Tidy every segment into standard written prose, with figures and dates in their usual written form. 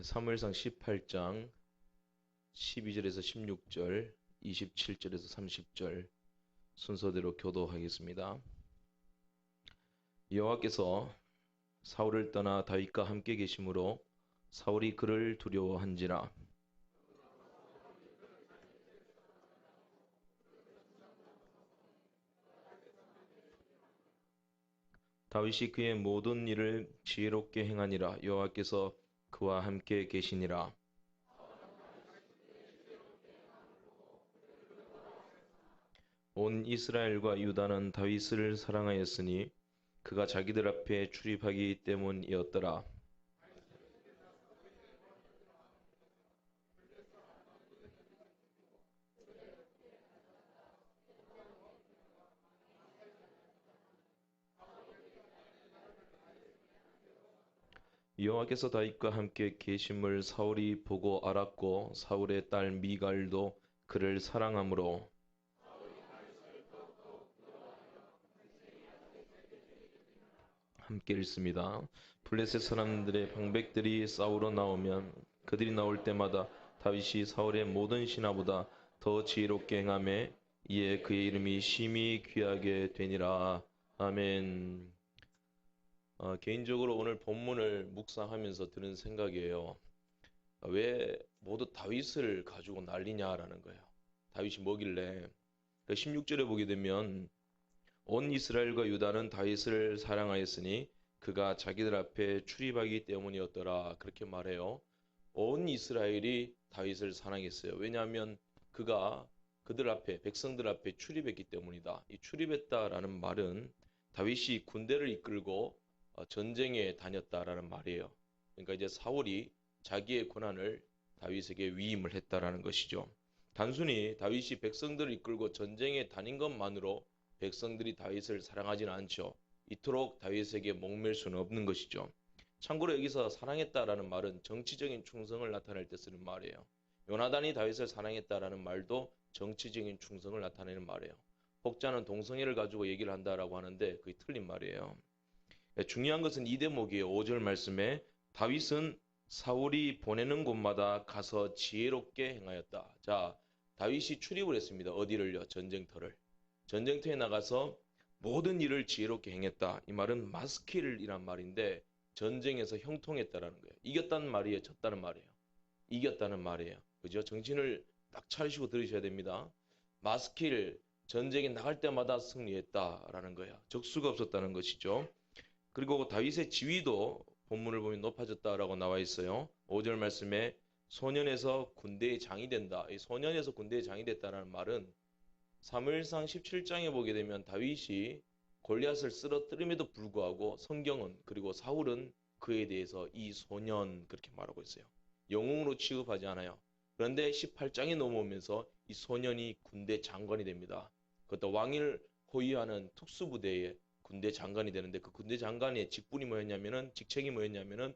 사무엘상 18장 12절에서 16절, 27절에서 30절 순서대로 교도하겠습니다. 여호와께서 사울을 떠나 다윗과 함께 계심으로 사울이 그를 두려워한지라. 다윗이 그의 모든 일을 지혜롭게 행하니라. 여호와께서 그와 함께 계시니라. 온 이스라엘과 유다는 다윗을 사랑하였으니 그가 자기들 앞에 출입하기 때문이었더라. 여호와께서 다윗과 함께 계심을 사울이 보고 알았고 사울의 딸 미갈도 그를 사랑하므로. 함께 읽습니다. 블레셋 사람들의 방백들이 싸우러 나오면 그들이 나올 때마다 다윗이 사울의 모든 신하보다 더 지혜롭게 행하매 이에 그의 이름이 심히 귀하게 되니라. 아멘. 개인적으로 오늘 본문을 묵상하면서 드는 생각이에요. 왜 모두 다윗을 가지고 난리냐라는 거예요. 다윗이 뭐길래. 16절에 보게 되면 온 이스라엘과 유다는 다윗을 사랑하였으니 그가 자기들 앞에 출입하기 때문이었더라. 그렇게 말해요. 온 이스라엘이 다윗을 사랑했어요. 왜냐하면 그가 그들 앞에, 백성들 앞에 출입했기 때문이다. 이 출입했다라는 말은 다윗이 군대를 이끌고 전쟁에 다녔다라는 말이에요. 그러니까 이제 사울이 자기의 권한을 다윗에게 위임을 했다라는 것이죠. 단순히 다윗이 백성들을 이끌고 전쟁에 다닌 것만으로 백성들이 다윗을 사랑하지는 않죠. 이토록 다윗에게 목맬 수는 없는 것이죠. 참고로 여기서 사랑했다라는 말은 정치적인 충성을 나타낼 때 쓰는 말이에요. 요나단이 다윗을 사랑했다라는 말도 정치적인 충성을 나타내는 말이에요. 혹자는 동성애를 가지고 얘기를 한다라고 하는데 그게 틀린 말이에요. 중요한 것은 이 대목이에요. 5절 말씀에 다윗은 사울이 보내는 곳마다 가서 지혜롭게 행하였다. 자, 다윗이 출입을 했습니다. 어디를요? 전쟁터를. 전쟁터에 나가서 모든 일을 지혜롭게 행했다. 이 말은 마스킬이란 말인데 전쟁에서 형통했다라는 거예요. 이겼다는 말이에요? 졌다는 말이에요? 이겼다는 말이에요. 그죠? 정신을 딱 차리시고 들으셔야 됩니다. 마스킬, 전쟁에 나갈 때마다 승리했다라는 거예요. 적수가 없었다는 것이죠. 그리고 다윗의 지위도 본문을 보면 높아졌다라고 나와 있어요. 5절 말씀에 소년에서 군대의 장이 된다. 이 소년에서 군대의 장이 됐다는 말은 사무엘상 17장에 보게 되면 다윗이 골리앗을 쓰러뜨림에도 불구하고 성경은 그리고 사울은 그에 대해서 이 소년 그렇게 말하고 있어요. 영웅으로 취급하지 않아요. 그런데 18장에 넘어오면서 이 소년이 군대 장관이 됩니다. 그것도 왕을 호위하는 특수부대의 군대 장관이 되는데 그 군대 장관의 직분이 뭐였냐면은 직책이 뭐였냐면은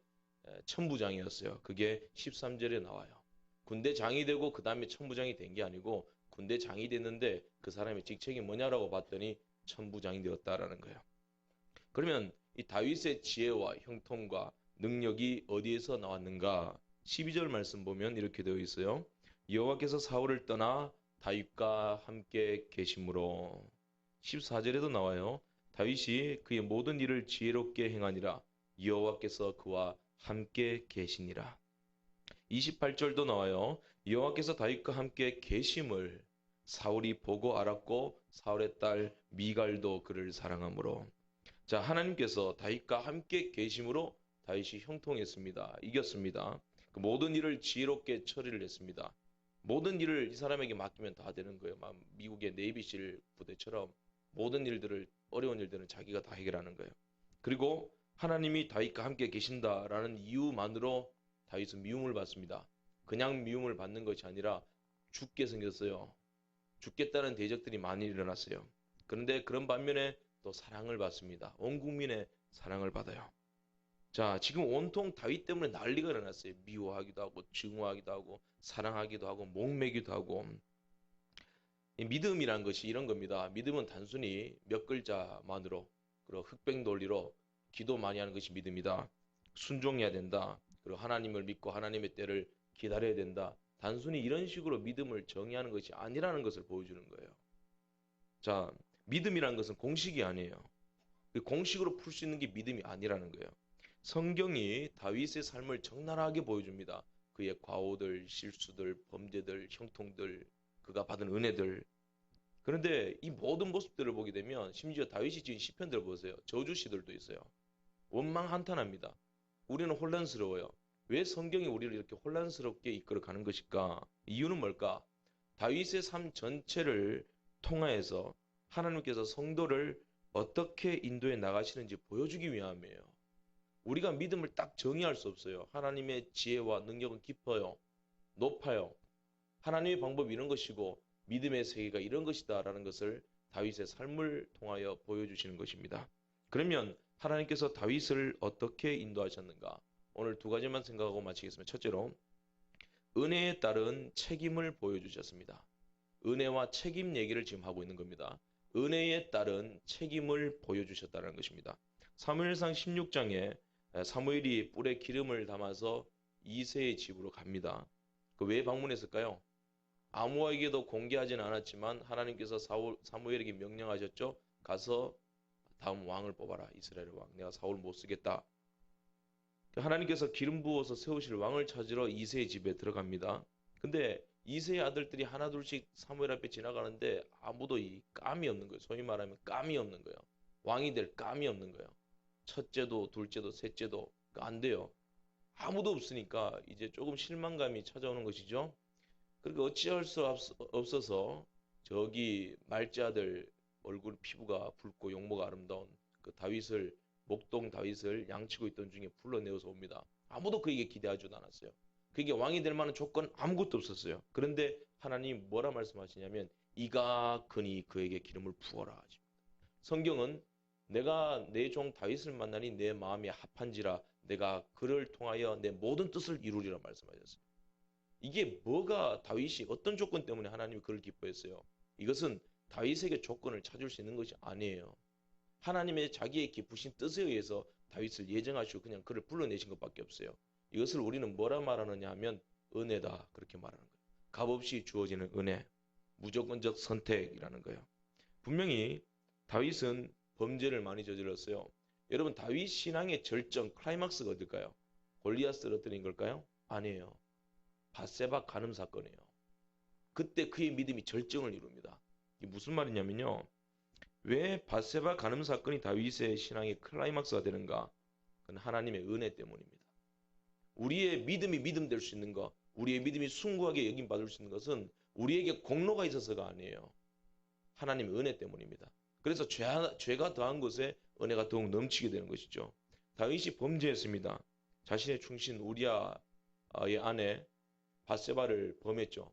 천부장이었어요. 그게 13절에 나와요. 군대 장이 되고 그 다음에 천부장이 된 게 아니고 군대 장이 됐는데 그 사람의 직책이 뭐냐라고 봤더니 천부장이 되었다라는 거예요. 그러면 이 다윗의 지혜와 형통과 능력이 어디에서 나왔는가? 12절 말씀 보면 이렇게 되어 있어요. 여호와께서 사울을 떠나 다윗과 함께 계심으로. 14절에도 나와요. 다윗이 그의 모든 일을 지혜롭게 행하니라. 여호와께서 그와 함께 계시니라. 28절도 나와요. 여호와께서 다윗과 함께 계심을 사울이 보고 알았고 사울의 딸 미갈도 그를 사랑하므로. 자, 하나님께서 다윗과 함께 계심으로 다윗이 형통했습니다. 이겼습니다. 그 모든 일을 지혜롭게 처리를 했습니다. 모든 일을 이 사람에게 맡기면 다 되는 거예요. 미국의 네이비실 부대처럼 모든 일들을 어려운 일들은 자기가 다 해결하는 거예요. 그리고 하나님이 다윗과 함께 계신다라는 이유만으로 다윗은 미움을 받습니다. 그냥 미움을 받는 것이 아니라 죽게 생겼어요. 죽겠다는 대적들이 많이 일어났어요. 그런데 그런 반면에 또 사랑을 받습니다. 온 국민의 사랑을 받아요. 자, 지금 온통 다윗 때문에 난리가 일어났어요. 미워하기도 하고 증오하기도 하고 사랑하기도 하고 목매기도 하고. 이 믿음이란 것이 이런 겁니다. 믿음은 단순히 몇 글자만으로 그리고 흑백 논리로 기도 많이 하는 것이 믿음이다. 순종해야 된다. 그리고 하나님을 믿고 하나님의 때를 기다려야 된다. 단순히 이런 식으로 믿음을 정의하는 것이 아니라는 것을 보여주는 거예요. 자, 믿음이라는 것은 공식이 아니에요. 공식으로 풀 수 있는 게 믿음이 아니라는 거예요. 성경이 다윗의 삶을 적나라하게 보여줍니다. 그의 과오들, 실수들, 범죄들, 형통들, 그가 받은 은혜들. 그런데 이 모든 모습들을 보게 되면 심지어 다윗이 지은 시편들을 보세요. 저주시들도 있어요. 원망 한탄합니다. 우리는 혼란스러워요. 왜 성경이 우리를 이렇게 혼란스럽게 이끌어가는 것일까? 이유는 뭘까? 다윗의 삶 전체를 통하여서 하나님께서 성도를 어떻게 인도해 나가시는지 보여주기 위함이에요. 우리가 믿음을 딱 정의할 수 없어요. 하나님의 지혜와 능력은 깊어요. 높아요. 하나님의 방법이 이런 것이고 믿음의 세계가 이런 것이다라는 것을 다윗의 삶을 통하여 보여주시는 것입니다. 그러면 하나님께서 다윗을 어떻게 인도하셨는가? 오늘 두 가지만 생각하고 마치겠습니다. 첫째로 은혜에 따른 책임을 보여주셨습니다. 은혜와 책임 얘기를 지금 하고 있는 겁니다. 은혜에 따른 책임을 보여주셨다는 것입니다. 사무엘상 16장에 사무엘이 뿔에 기름을 담아서 이새의 집으로 갑니다. 그 왜 방문했을까요? 아무에게도 공개하지는 않았지만 하나님께서 사무엘에게 명령하셨죠. 가서 다음 왕을 뽑아라. 이스라엘의 왕. 내가 사울 못 쓰겠다. 하나님께서 기름 부어서 세우실 왕을 찾으러 이새의 집에 들어갑니다. 근데 이새의 아들들이 하나둘씩 사무엘 앞에 지나가는데 아무도 이 감이 없는 거예요. 소위 말하면 감이 없는 거예요. 왕이 될 감이 없는 거예요. 첫째도 둘째도 셋째도 안 돼요. 아무도 없으니까 이제 조금 실망감이 찾아오는 것이죠. 그러니까 어찌할 수 없어서 저기 말자들 얼굴 피부가 붉고 용모가 아름다운 그 다윗을 목동 다윗을 양치고 있던 중에 불러내어서 옵니다. 아무도 그에게 기대하지도 않았어요. 그에게 왕이 될 만한 조건 아무것도 없었어요. 그런데 하나님 뭐라 말씀하시냐면 이가 그니 그에게 기름을 부어라 하십니다. 성경은 내가 내 종 다윗을 만나니 내 마음이 합한지라 내가 그를 통하여 내 모든 뜻을 이루리라 말씀하셨어요. 이게 뭐가 다윗이 어떤 조건 때문에 하나님이 그를 기뻐했어요? 이것은 다윗에게 조건을 찾을 수 있는 것이 아니에요. 하나님의 자기의 기쁘신 뜻에 의해서 다윗을 예정하시고 그냥 그를 불러내신 것밖에 없어요. 이것을 우리는 뭐라 말하느냐 하면 은혜다 그렇게 말하는 거예요. 값없이 주어지는 은혜, 무조건적 선택이라는 거예요. 분명히 다윗은 범죄를 많이 저질렀어요. 여러분 다윗 신앙의 절정 클라이막스가 어딜까요? 골리앗을 쓰러뜨린 걸까요? 아니에요. 밧세바 간음 사건이에요. 그때 그의 믿음이 절정을 이룹니다. 이게 무슨 말이냐면요. 왜 밧세바 간음 사건이 다윗의 신앙의 클라이막스가 되는가? 그건 하나님의 은혜 때문입니다. 우리의 믿음이 믿음 될 수 있는 것, 우리의 믿음이 숭고하게 여김 받을 수 있는 것은 우리에게 공로가 있어서가 아니에요. 하나님의 은혜 때문입니다. 그래서 죄가 더한 것에 은혜가 더욱 넘치게 되는 것이죠. 다윗이 범죄했습니다. 자신의 충신 우리아의 아내 밧세바를 범했죠.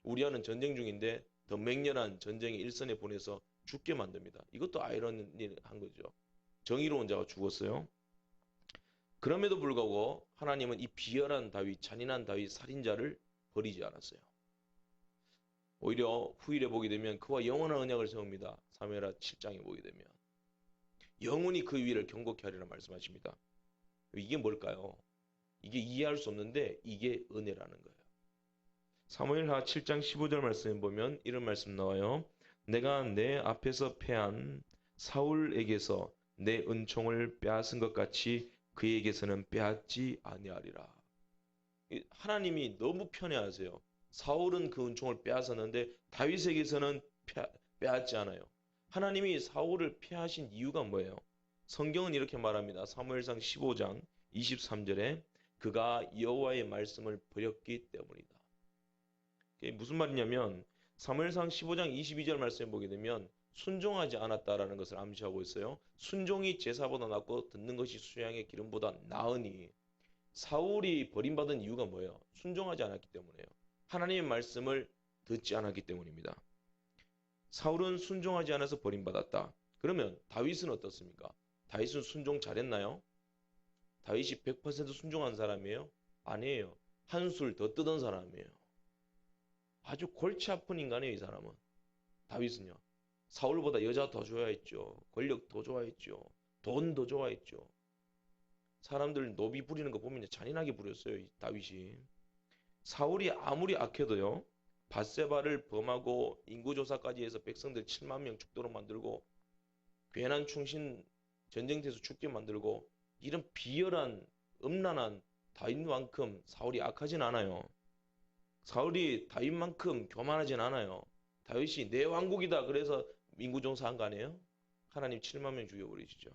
우리아는 전쟁 중인데 더 맹렬한 전쟁의 일선에 보내서 죽게 만듭니다. 이것도 아이러니한 거죠. 정의로운 자가 죽었어요. 그럼에도 불구하고 하나님은 이 비열한 다윗, 잔인한 다윗 살인자를 버리지 않았어요. 오히려 후일에 보게 되면 그와 영원한 언약을 세웁니다. 사무엘하 7장에 보게 되면 영원히 그 위를 경고케 하리라 말씀하십니다. 이게 뭘까요? 이게 이해할 수 없는데 이게 은혜라는 거예요. 사무엘하 7장 15절 말씀에 보면 이런 말씀 나와요. 내가 내 앞에서 패한 사울에게서 내 은총을 빼앗은 것 같이 그에게서는 빼앗지 아니하리라. 하나님이 너무 편애하세요. 사울은 그 은총을 빼앗았는데 다윗에게서는 빼앗지 않아요. 하나님이 사울을 패하신 이유가 뭐예요? 성경은 이렇게 말합니다. 사무엘상 15장 23절에 그가 여호와의 말씀을 버렸기 때문이다. 이게 무슨 말이냐면 사무엘상 15장 22절 말씀에 보게 되면 순종하지 않았다라는 것을 암시하고 있어요. 순종이 제사보다 낫고 듣는 것이 수양의 기름보다 나으니 사울이 버림받은 이유가 뭐예요? 순종하지 않았기 때문이에요. 하나님의 말씀을 듣지 않았기 때문입니다. 사울은 순종하지 않아서 버림받았다. 그러면 다윗은 어떻습니까? 다윗은 순종 잘했나요? 다윗이 100% 순종한 사람이에요? 아니에요. 한술 더 뜯은 사람이에요. 아주 골치 아픈 인간이에요, 이 사람은. 다윗은요. 사울보다 여자 더 좋아했죠. 권력 더 좋아했죠. 돈 더 좋아했죠. 사람들 노비 부리는 거 보면 잔인하게 부렸어요. 이 다윗이. 사울이 아무리 악해도요. 밧세바를 범하고 인구조사까지 해서 백성들 7만 명 죽도록 만들고 괜한 충신 전쟁터에서 죽게 만들고 이런 비열한 음란한 다윗만큼 사울이 악하진 않아요. 사울이 다윗만큼 교만하진 않아요. 다윗이 내 왕국이다 그래서 인구조사한 거 아니에요? 하나님 7만 명 죽여버리시죠.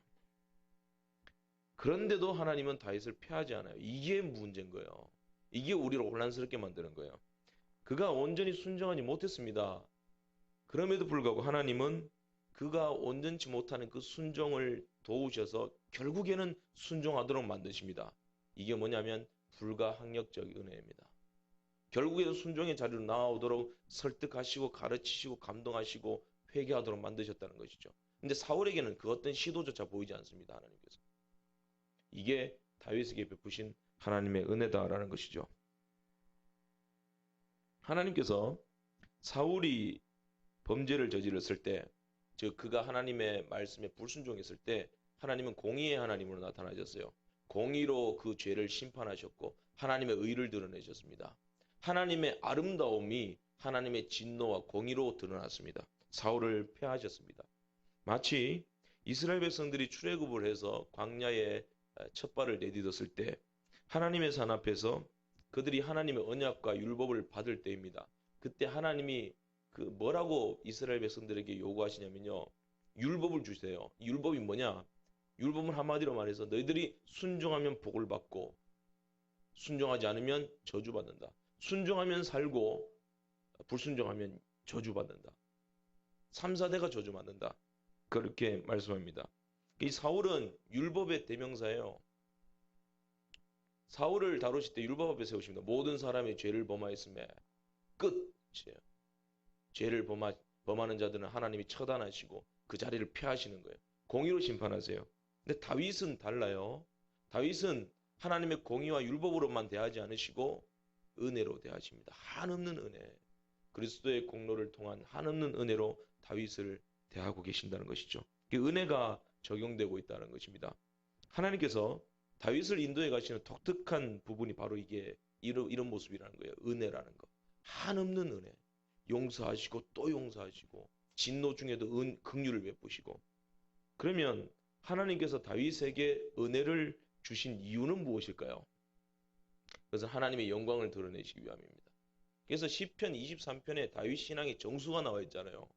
그런데도 하나님은 다윗을 폐하지 않아요. 이게 문제인 거예요. 이게 우리를 혼란스럽게 만드는 거예요. 그가 온전히 순종하지 못했습니다. 그럼에도 불구하고 하나님은 그가 온전치 못하는 그 순종을 도우셔서 결국에는 순종하도록 만드십니다. 이게 뭐냐면 불가항력적 은혜입니다. 결국에는 순종의 자리로 나오도록 설득하시고 가르치시고 감동하시고 회개하도록 만드셨다는 것이죠. 근데 사울에게는 그 어떤 시도조차 보이지 않습니다. 하나님께서. 이게 다윗에게 베푸신 하나님의 은혜다라는 것이죠. 하나님께서 사울이 범죄를 저질렀을 때, 즉 그가 하나님의 말씀에 불순종했을 때 하나님은 공의의 하나님으로 나타나셨어요. 공의로 그 죄를 심판하셨고 하나님의 의를 드러내셨습니다. 하나님의 아름다움이 하나님의 진노와 공의로 드러났습니다. 사울을 폐하셨습니다. 마치 이스라엘 백성들이 출애굽을 해서 광야에 첫 발을 내딛었을 때 하나님의 산 앞에서 그들이 하나님의 언약과 율법을 받을 때입니다. 그때 하나님이 그 뭐라고 이스라엘 백성들에게 요구하시냐면요. 율법을 주세요. 율법이 뭐냐? 율법은 한마디로 말해서 너희들이 순종하면 복을 받고 순종하지 않으면 저주받는다. 순종하면 살고 불순종하면 저주받는다. 3, 4대가 저주받는다. 그렇게 말씀합니다. 이 사울은 율법의 대명사예요. 사울을 다루실 때 율법 앞에 세우십니다. 모든 사람이 죄를 범하였음에 끝이에요. 죄를 범하는 자들은 하나님이 처단하시고 그 자리를 폐하시는 거예요. 공의로 심판하세요. 근데 다윗은 달라요. 다윗은 하나님의 공의와 율법으로만 대하지 않으시고 은혜로 대하십니다. 한없는 은혜. 그리스도의 공로를 통한 한없는 은혜로 다윗을 대하고 계신다는 것이죠. 은혜가 적용되고 있다는 것입니다. 하나님께서 다윗을 인도해 가시는 독특한 부분이 바로 이게 이런 모습이라는 거예요. 은혜라는 거. 한없는 은혜. 용서하시고 또 용서하시고 진노 중에도 긍휼을 베푸시고. 그러면 하나님께서 다윗에게 은혜를 주신 이유는 무엇일까요? 그것은 하나님의 영광을 드러내시기 위함입니다. 그래서 시편 23편에 다윗 신앙의 정수가 나와 있잖아요.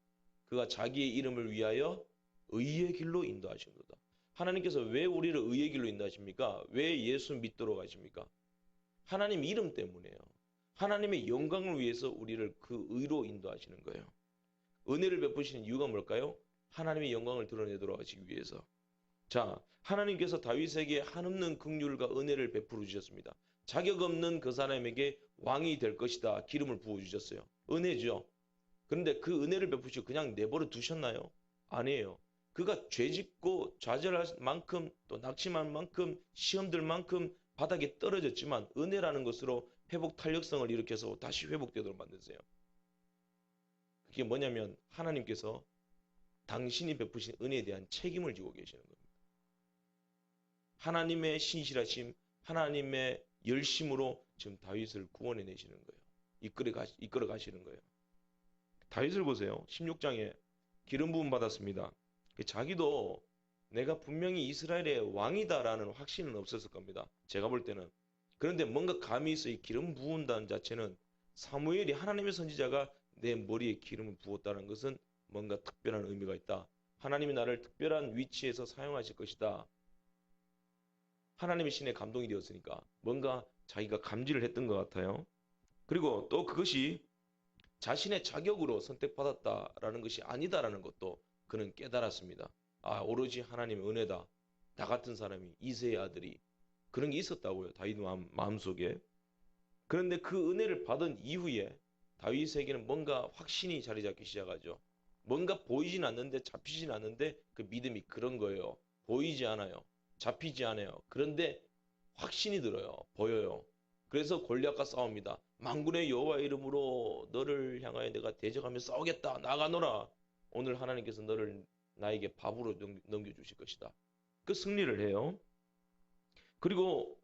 그가 자기의 이름을 위하여 의의 길로 인도하시는도다. 하나님께서 왜 우리를 의의 길로 인도하십니까? 왜 예수 믿도록 하십니까? 하나님 이름 때문에요. 하나님의 영광을 위해서 우리를 그 의로 인도하시는 거예요. 은혜를 베푸시는 이유가 뭘까요? 하나님의 영광을 드러내도록 하시기 위해서. 자, 하나님께서 다윗에게 한없는 긍휼과 은혜를 베풀어 주셨습니다. 자격 없는 그 사람에게 왕이 될 것이다. 기름을 부어주셨어요. 은혜죠. 그런데 그 은혜를 베푸시고 그냥 내버려 두셨나요? 아니에요. 그가 죄짓고 좌절할 만큼 또 낙심한 만큼 시험들 만큼 바닥에 떨어졌지만 은혜라는 것으로 회복 탄력성을 일으켜서 다시 회복되도록 만드세요. 그게 뭐냐면 하나님께서 당신이 베푸신 은혜에 대한 책임을 지고 계시는 겁니다. 하나님의 신실하심, 하나님의 열심으로 지금 다윗을 구원해 내시는 거예요. 이끌어 가시는 거예요. 다윗을 보세요. 16장에 기름 부음 받았습니다. 자기도 내가 분명히 이스라엘의 왕이다라는 확신은 없었을 겁니다. 제가 볼 때는. 그런데 뭔가 감이 있어 이 기름 부은다는 자체는 사무엘이 하나님의 선지자가 내 머리에 기름을 부었다는 것은 뭔가 특별한 의미가 있다. 하나님이 나를 특별한 위치에서 사용하실 것이다. 하나님의 신에 감동이 되었으니까 뭔가 자기가 감지를 했던 것 같아요. 그리고 또 그것이 자신의 자격으로 선택받았다라는 것이 아니다라는 것도 그는 깨달았습니다. 아, 오로지 하나님의 은혜다. 나 같은 사람이 이새의 아들이 그런 게 있었다고요. 다윗 마음속에. 그런데 그 은혜를 받은 이후에 다윗에게는 뭔가 확신이 자리 잡기 시작하죠. 뭔가 보이진 않는데 잡히진 않는데 그 믿음이 그런 거예요. 보이지 않아요. 잡히지 않아요. 그런데 확신이 들어요. 보여요. 그래서 골리앗과 싸웁니다. 만군의 여호와의 이름으로 너를 향하여 내가 대적하며 싸우겠다. 나가노라. 오늘 하나님께서 너를 나에게 밥으로 넘겨주실 것이다. 그 승리를 해요. 그리고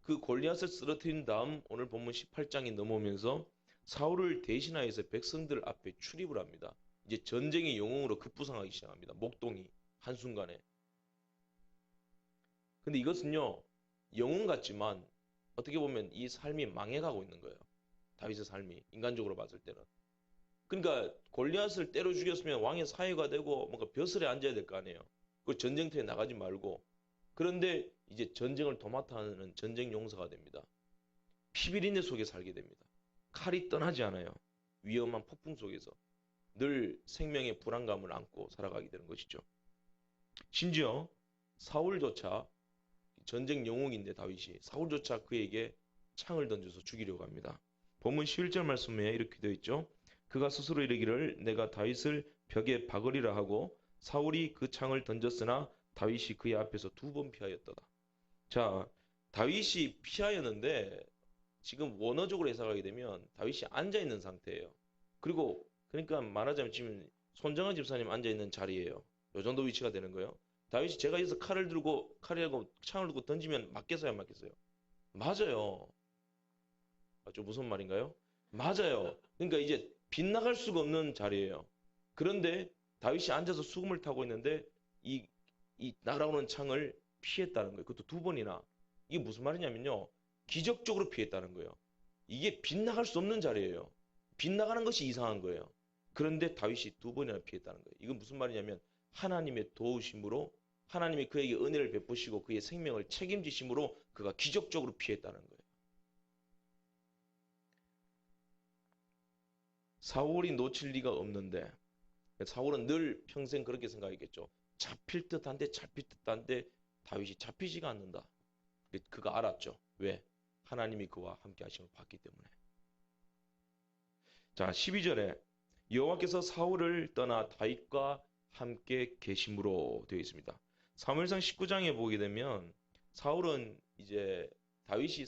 그 골리앗을 쓰러뜨린 다음 오늘 본문 18장이 넘어오면서 사울을 대신하여서 백성들 앞에 출입을 합니다. 이제 전쟁의 영웅으로 급부상하기 시작합니다. 목동이 한순간에. 근데 이것은요, 영웅 같지만 어떻게 보면 이 삶이 망해가고 있는 거예요. 다윗의 삶이 인간적으로 봤을 때는. 그러니까 골리앗을 때려 죽였으면 왕의 사위가 되고 뭔가 벼슬에 앉아야 될 거 아니에요. 그 전쟁터에 나가지 말고. 그런데 이제 전쟁을 도맡아 하는 전쟁 용사가 됩니다. 피비린내 속에 살게 됩니다. 칼이 떠나지 않아요. 위험한 폭풍 속에서 늘 생명의 불안감을 안고 살아가게 되는 것이죠. 심지어 사울조차 전쟁 영웅인데 다윗이 사울조차 그에게 창을 던져서 죽이려고 합니다. 본문 11절 말씀에 이렇게 되어 있죠. 그가 스스로 이르기를 내가 다윗을 벽에 박으리라 하고 사울이 그 창을 던졌으나 다윗이 그의 앞에서 2번 피하였도다. 자, 다윗이 피하였는데 지금 원어적으로 해석하게 되면 다윗이 앉아 있는 상태예요. 그리고 그러니까 말하자면 지금 손정은 집사님 앉아 있는 자리예요. 요 정도 위치가 되는 거예요. 다윗이 제가 여기서 칼이라고 창을 들고 던지면 맞겠어요, 안 맞겠어요? 맞아요. 맞죠? 무슨 말인가요? 맞아요. 그러니까 이제 빗나갈 수가 없는 자리예요. 그런데 다윗이 앉아서 수금을 타고 있는데 이, 이 날아오는 창을 피했다는 거예요. 그것도 2번이나. 이게 무슨 말이냐면요. 기적적으로 피했다는 거예요. 이게 빗나갈 수 없는 자리예요. 빗나가는 것이 이상한 거예요. 그런데 다윗이 2번이나 피했다는 거예요. 이건 무슨 말이냐면 하나님의 도우심으로 하나님이 그에게 은혜를 베푸시고 그의 생명을 책임지심으로 그가 기적적으로 피했다는 거예요. 사울이 놓칠 리가 없는데 사울은 늘 평생 그렇게 생각했겠죠. 잡힐 듯한데 잡힐 듯한데 다윗이 잡히지가 않는다. 그가 알았죠. 왜? 하나님이 그와 함께 하심을 봤기 때문에. 자, 12절에 여호와께서 사울을 떠나 다윗과 함께 계심으로 되어 있습니다. 사무엘상 19장에 보게 되면 사울은 이제 다윗이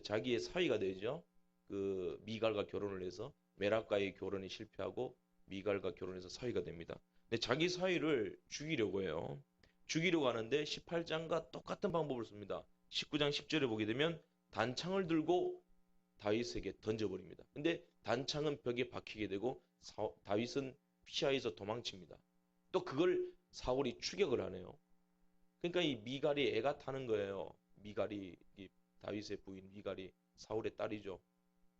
자기의 사위가 되죠. 그 미갈과 결혼을 해서 메락과의 결혼이 실패하고 미갈과 결혼해서 사위가 됩니다. 근데 자기 사위를 죽이려고 해요. 죽이려고 하는데 18장과 똑같은 방법을 씁니다. 19장 10절에 보게 되면 단창을 들고 다윗에게 던져버립니다. 근데 단창은 벽에 박히게 되고 다윗은 피하여서 도망칩니다. 또 그걸 사울이 추격을 하네요. 그러니까 이 미갈이 애가 타는 거예요. 미갈이 다윗의 부인 미갈이 사울의 딸이죠.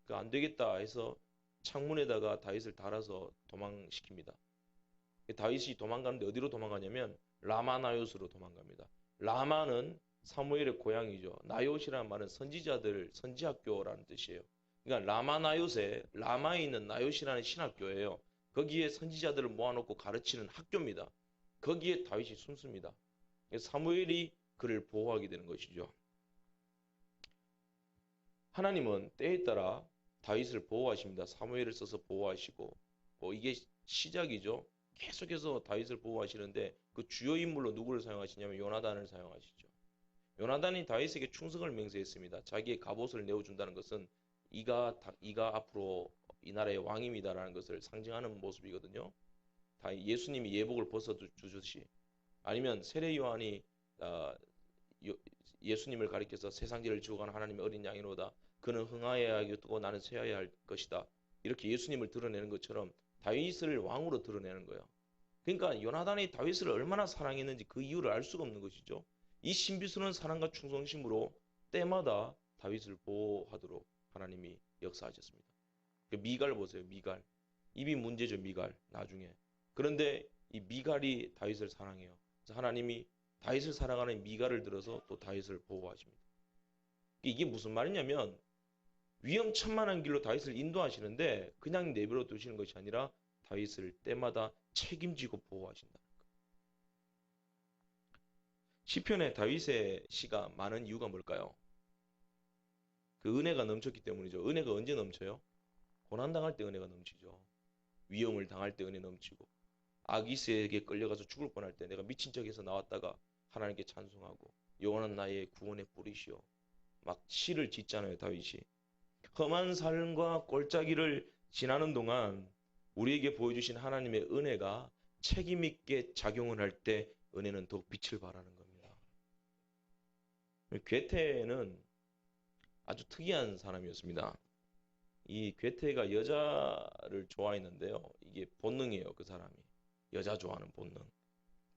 그 안 되겠다 해서 창문에다가 다윗을 달아서 도망시킵니다. 다윗이 도망가는데 어디로 도망가냐면 라마나요스로 도망갑니다. 라마는 사무엘의 고향이죠. 나요시라는 말은 선지자들 선지학교라는 뜻이에요. 그러니까 라마나요스에 라마에 있는 나요시라는 신학교예요. 거기에 선지자들을 모아놓고 가르치는 학교입니다. 거기에 다윗이 숨습니다. 사무엘이 그를 보호하게 되는 것이죠. 하나님은 때에 따라 다윗을 보호하십니다. 사무엘을 써서 보호하시고 이게 시작이죠. 계속해서 다윗을 보호하시는데 그 주요 인물로 누구를 사용하시냐면 요나단을 사용하시죠. 요나단이 다윗에게 충성을 맹세했습니다. 자기의 갑옷을 내어준다는 것은 이가 앞으로 이 나라의 왕입니다라는 것을 상징하는 모습이거든요. 예수님이 예복을 벗어주듯이 아니면 세례 요한이 예수님을 가리켜서 세상지를 지어가는 하나님의 어린 양이로다. 그는 흥하여야 하겠고 나는 쇠하여야 할 것이다. 이렇게 예수님을 드러내는 것처럼 다윗을 왕으로 드러내는 거예요. 그러니까 요나단이 다윗을 얼마나 사랑했는지 그 이유를 알 수가 없는 것이죠. 이 신비스러운 사랑과 충성심으로 때마다 다윗을 보호하도록 하나님이 역사하셨습니다. 미갈 보세요. 미갈. 입이 문제죠. 미갈. 나중에. 그런데 이 미갈이 다윗을 사랑해요. 그래서 하나님이 다윗을 사랑하는 미갈을 들어서 또 다윗을 보호하십니다. 이게 무슨 말이냐면 위험천만한 길로 다윗을 인도하시는데 그냥 내버려 두시는 것이 아니라 다윗을 때마다 책임지고 보호하신다는 거예요. 시편에 다윗의 시가 많은 이유가 뭘까요? 그 은혜가 넘쳤기 때문이죠. 은혜가 언제 넘쳐요? 고난당할 때 은혜가 넘치죠. 위험을 당할 때 은혜 넘치고 아기스에게 끌려가서 죽을 뻔할 때 내가 미친 척해서 나왔다가 하나님께 찬송하고 여호와는 나의 구원의 뿌리시오. 막 시를 짓잖아요. 다윗이. 험한 삶과 골짜기를 지나는 동안 우리에게 보여주신 하나님의 은혜가 책임 있게 작용을 할 때 은혜는 더욱 빛을 발하는 겁니다. 괴테는 아주 특이한 사람이었습니다. 이 괴테가 여자를 좋아했는데요. 이게 본능이에요, 그 사람이. 여자 좋아하는 본능.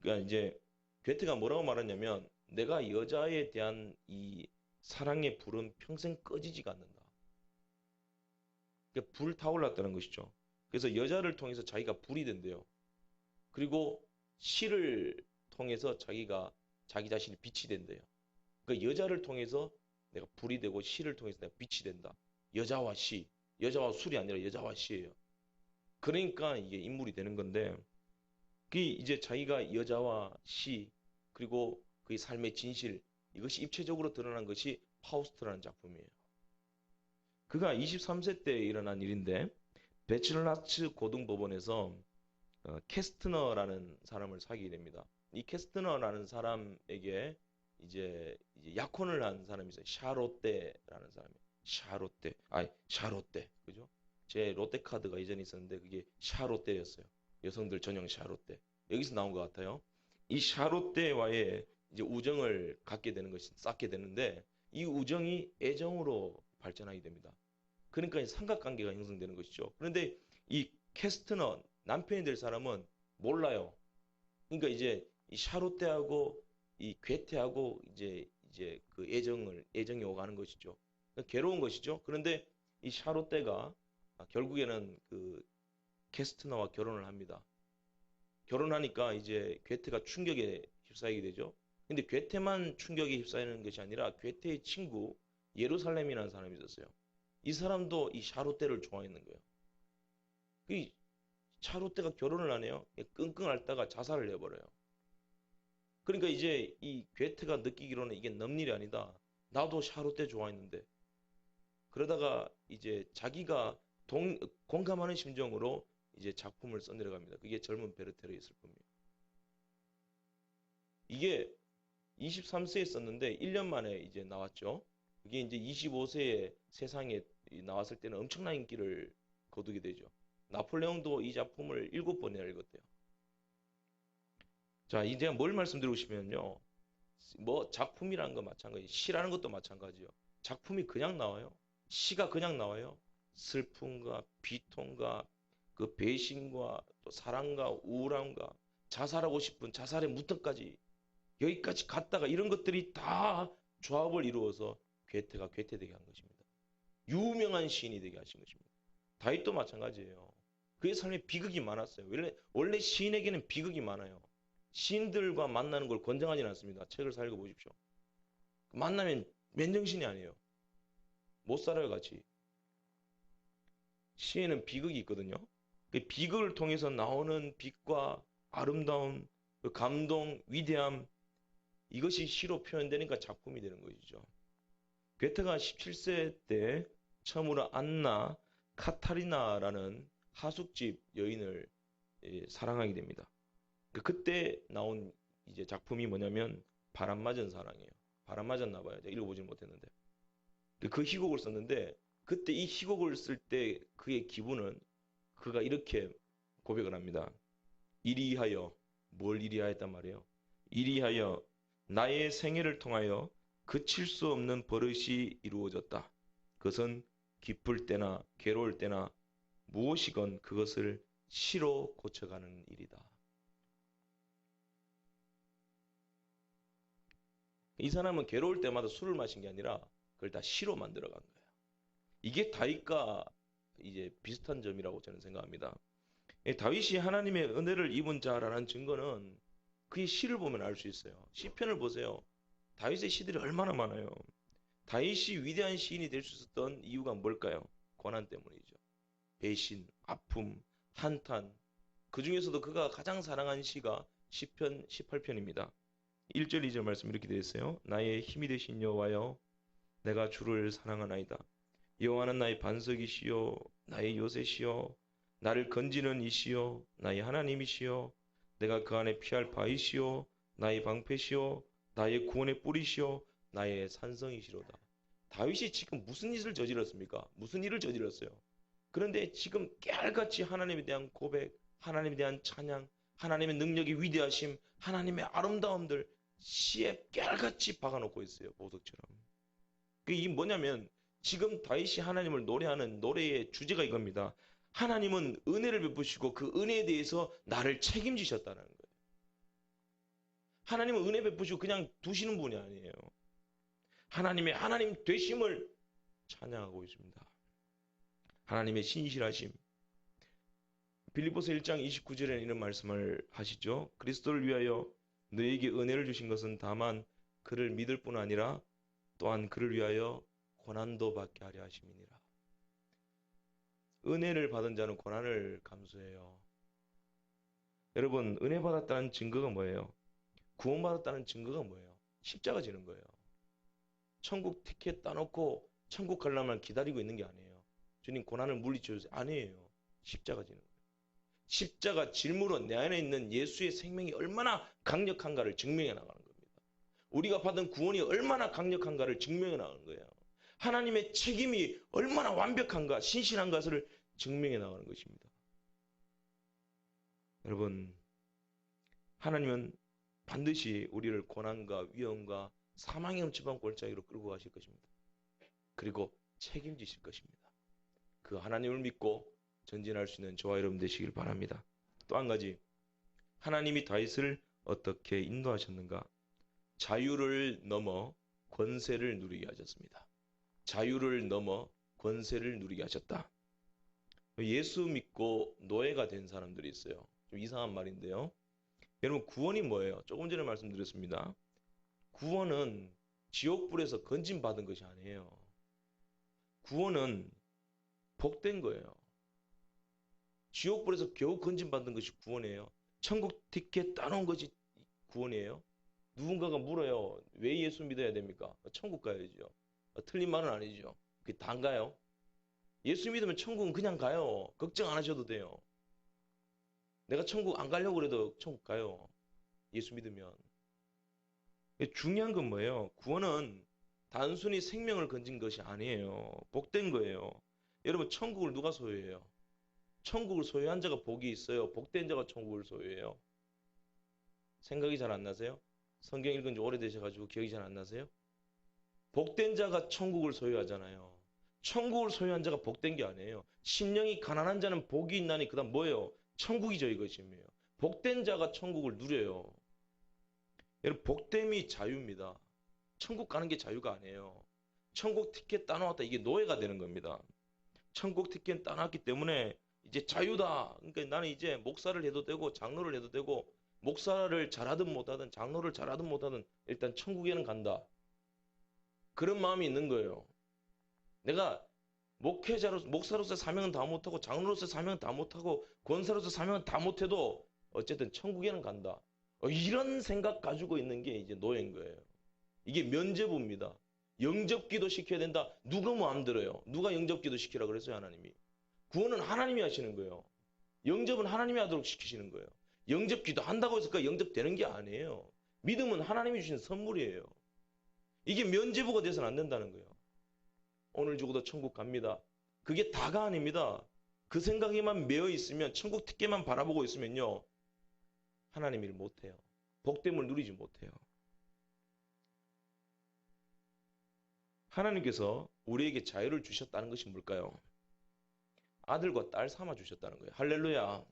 그러니까 이제 괴테가 뭐라고 말했냐면 내가 여자에 대한 이 사랑의 불은 평생 꺼지지가 않는다. 그러니까 불 타올랐다는 것이죠. 그래서 여자를 통해서 자기가 불이 된대요. 그리고 시를 통해서 자기가 자기 자신이 빛이 된대요. 그러니까 여자를 통해서 내가 불이 되고 시를 통해서 내가 빛이 된다. 여자와 시, 여자와 술이 아니라 여자와 시예요. 그러니까 이게 인물이 되는 건데 그게 이제 자기가 여자와 시 그리고 그의 삶의 진실 이것이 입체적으로 드러난 것이 파우스트라는 작품이에요. 그가 23세 때 일어난 일인데 베칠라츠 고등법원에서 캐스트너라는 사람을 사귀게 됩니다. 이 캐스트너라는 사람에게 이제 약혼을 한 사람이 있어요. 샤롯데라는 사람이. 샤롯데, 그죠? 제 롯데 카드가 이전에 있었는데 그게 샤롯데였어요. 여성들 전용 샤롯데. 여기서 나온 것 같아요. 이 샤롯데와의 이제 우정을 갖게 되는 것이 쌓게 되는데 이 우정이 애정으로 발전하게 됩니다. 그러니까 삼각관계가 형성되는 것이죠. 그런데 이 캐스트너 남편이 될 사람은 몰라요. 그러니까 이제 이 샤롯데하고 이 괴테하고 이제 그 애정이 오가는 것이죠. 그러니까 괴로운 것이죠. 그런데 이 샤롯데가 결국에는 그 캐스트너와 결혼을 합니다. 결혼하니까 이제 괴테가 충격에 휩싸이게 되죠. 근데 괴테만 충격에 휩싸이는 것이 아니라 괴테의 친구 예루살렘이라는 사람이 있었어요. 이 사람도 이 샤롯데를 좋아했는 거예요. 이 샤롯데가 결혼을 안 해요. 끙끙 앓다가 자살을 해버려요. 그러니까 이제 이 괴테가 느끼기로는 이게 넘일이 아니다. 나도 샤롯데 좋아했는데. 그러다가 이제 자기가 공감하는 심정으로 이제 작품을 써내려갑니다. 그게 젊은 베르테르의 슬픔이에요. 이게 23세에 썼는데 1년 만에 이제 나왔죠. 그게 이제 25세에 세상에 나왔을 때는 엄청난 인기를 거두게 되죠. 나폴레옹도 이 작품을 7번이나 읽었대요. 자, 이제 뭘 말씀드리고 싶으면요. 뭐 작품이라는 거 마찬가지, 시라는 것도 마찬가지요. 작품이 그냥 나와요. 시가 그냥 나와요. 슬픔과 비통과 그 배신과 또 사랑과 우울함과 자살하고 싶은 자살의 무턱까지 여기까지 갔다가 이런 것들이 다 조합을 이루어서 괴테가 괴테되게 한 것입니다. 유명한 시인이 되게 하신 것입니다. 다윗도 마찬가지예요. 그의 삶에 비극이 많았어요. 원래 시인에게는 비극이 많아요. 시인들과 만나는 걸 권장하지는 않습니다. 책을 사 읽어보십시오. 만나면 맨정신이 아니에요. 못 살아요, 같이. 시에는 비극이 있거든요. 그 비극을 통해서 나오는 빛과 아름다움, 그 감동, 위대함, 이것이 시로 표현되니까 작품이 되는 것이죠. 괴테가 17세 때 처음으로 안나 카타리나라는 하숙집 여인을 사랑하게 됩니다. 그때 나온 이제 작품이 뭐냐면 바람 맞은 사랑이에요. 바람 맞았나 봐요. 제가 읽어보지는 못했는데. 그 희곡을 썼는데 그때 이 희곡을 쓸 때 그의 기분은 그가 이렇게 고백을 합니다. 이리하여 뭘 이리하였단 말이에요. 이리하여 나의 생애를 통하여 그칠 수 없는 버릇이 이루어졌다. 그것은 기쁠 때나 괴로울 때나 무엇이건 그것을 시로 고쳐가는 일이다. 이 사람은 괴로울 때마다 술을 마신 게 아니라 그걸 다 시로 만들어간 거예요. 이게 다윗과 이제 비슷한 점이라고 저는 생각합니다. 다윗이 하나님의 은혜를 입은 자라는 증거는 그의 시를 보면 알 수 있어요. 시편을 보세요. 다윗의 시들이 얼마나 많아요. 다윗이 위대한 시인이 될 수 있었던 이유가 뭘까요? 고난 때문이죠. 배신, 아픔, 한탄. 그 중에서도 그가 가장 사랑한 시가 시편 18편입니다. 1절 2절 말씀 이렇게 되어 있어요. 나의 힘이 되신 여호와여 내가 주를 사랑하나이다. 여호와는 나의 반석이시요 나의 요새시요 나를 건지는 이시요 나의 하나님이시요 내가 그 안에 피할 바이시요 나의 방패시요 나의 구원의 뿌리시요 나의 산성이시로다. 다윗이 지금 무슨 일을 저질렀습니까? 무슨 일을 저질렀어요? 그런데 지금 깨알같이 하나님에 대한 고백, 하나님에 대한 찬양, 하나님의 능력이 위대하심, 하나님의 아름다움들 씨에 깨알같이 박아놓고 있어요. 보석처럼. 이게 뭐냐면 지금 다윗이 하나님을 노래하는 노래의 주제가 이겁니다. 하나님은 은혜를 베푸시고 그 은혜에 대해서 나를 책임지셨다는 거예요. 하나님은 은혜 베푸시고 그냥 두시는 분이 아니에요. 하나님의 하나님 되심을 찬양하고 있습니다. 하나님의 신실하심. 빌립보서 1장 29절에는 이런 말씀을 하시죠. 그리스도를 위하여 너에게 은혜를 주신 것은 다만 그를 믿을 뿐 아니라 또한 그를 위하여 고난도 받게 하려 하심이니라. 은혜를 받은 자는 고난을 감수해요. 여러분, 은혜 받았다는 증거가 뭐예요? 구원받았다는 증거가 뭐예요? 십자가 지는 거예요. 천국 티켓 따놓고 천국 가려면 기다리고 있는 게 아니에요. 주님 고난을 물리쳐주세요. 아니에요. 십자가 지는 거예요. 십자가 질무로 내 안에 있는 예수의 생명이 얼마나 강력한가를 증명해 나가는 겁니다. 우리가 받은 구원이 얼마나 강력한가를 증명해 나가는 거예요. 하나님의 책임이 얼마나 완벽한가, 신실한 것을 증명해 나가는 것입니다. 여러분, 하나님은 반드시 우리를 고난과 위험과 사망의 험침한 골짜기로 끌고 가실 것입니다. 그리고 책임지실 것입니다. 그 하나님을 믿고 전진할 수 있는 저와 여러분 되시길 바랍니다. 또 한 가지, 하나님이 다윗을 어떻게 인도하셨는가? 자유를 넘어 권세를 누리게 하셨습니다. 자유를 넘어 권세를 누리게 하셨다. 예수 믿고 노예가 된 사람들이 있어요. 좀 이상한 말인데요. 여러분, 구원이 뭐예요? 조금 전에 말씀드렸습니다. 구원은 지옥불에서 건진받은 것이 아니에요. 구원은 복된 거예요. 지옥불에서 겨우 건진받은 것이 구원이에요. 천국 티켓 따놓은 것이 구원이에요. 누군가가 물어요. 왜 예수 믿어야 됩니까? 천국 가야죠. 틀린 말은 아니죠. 그게 다 안 가요. 예수 믿으면 천국은 그냥 가요. 걱정 안 하셔도 돼요. 내가 천국 안 가려고 그래도 천국 가요. 예수 믿으면. 중요한 건 뭐예요? 구원은 단순히 생명을 건진 것이 아니에요. 복된 거예요. 여러분, 천국을 누가 소유해요? 천국을 소유한 자가 복이 있어요. 복된 자가 천국을 소유해요. 생각이 잘 안 나세요? 성경 읽은 지 오래되셔가지고 기억이 잘 안 나세요? 복된 자가 천국을 소유하잖아요. 천국을 소유한 자가 복된 게 아니에요. 심령이 가난한 자는 복이 있나니 그다음 뭐예요? 천국이죠, 이것이며. 복된 자가 천국을 누려요. 여러분, 복됨이 자유입니다. 천국 가는 게 자유가 아니에요. 천국 티켓 따놓았다, 이게 노예가 되는 겁니다. 천국 티켓 따놨기 때문에 이제 자유다. 그러니까 나는 이제 목사를 해도 되고 장로를 해도 되고, 목사를 잘하든 못하든 장로를 잘하든 못하든 일단 천국에는 간다. 그런 마음이 있는 거예요. 내가 목사로서 사명은 다 못하고 장로로서 사명은 다 못하고 권사로서 사명은 다 못해도 어쨌든 천국에는 간다. 이런 생각 가지고 있는 게 이제 노예인 거예요. 이게 면죄부입니다. 영접기도 시켜야 된다. 누가 마음대로요? 누가 영접기도 시키라 그랬어요, 하나님이? 구원은 하나님이 하시는 거예요. 영접은 하나님이 하도록 시키시는 거예요. 영접기도 한다고 해서 그 영접되는 게 아니에요. 믿음은 하나님이 주신 선물이에요. 이게 면죄부가 돼서는 안 된다는 거예요. 오늘 죽어도 천국 갑니다. 그게 다가 아닙니다. 그 생각에만 매여 있으면, 천국 티켓만 바라보고 있으면요, 하나님 일 못해요. 복됨을 누리지 못해요. 하나님께서 우리에게 자유를 주셨다는 것이 뭘까요? 아들과 딸 삼아 주셨다는 거예요. 할렐루야.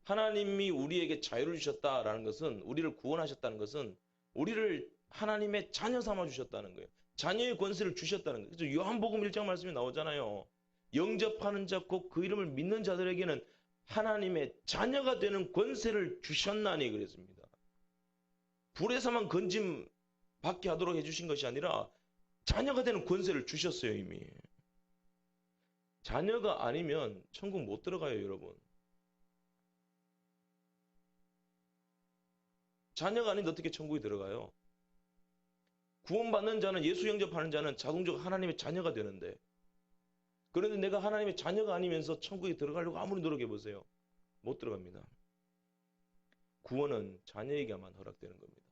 하나님이 우리에게 자유를 주셨다라는 것은, 우리를 구원하셨다는 것은 우리를 하나님의 자녀 삼아 주셨다는 거예요. 자녀의 권세를 주셨다는 거예요. 그래서 요한복음 1장 말씀이 나오잖아요. 영접하는 자 곧 그 이름을 믿는 자들에게는 하나님의 자녀가 되는 권세를 주셨나니 그랬습니다. 불에서만 건짐 받게 하도록 해주신 것이 아니라 자녀가 되는 권세를 주셨어요, 이미. 자녀가 아니면 천국 못 들어가요, 여러분. 자녀가 아닌데 어떻게 천국에 들어가요? 구원받는 자는, 예수 영접하는 자는 자동적으로 하나님의 자녀가 되는데, 그런데 내가 하나님의 자녀가 아니면서 천국에 들어가려고 아무리 노력해보세요. 못 들어갑니다. 구원은 자녀에게만 허락되는 겁니다.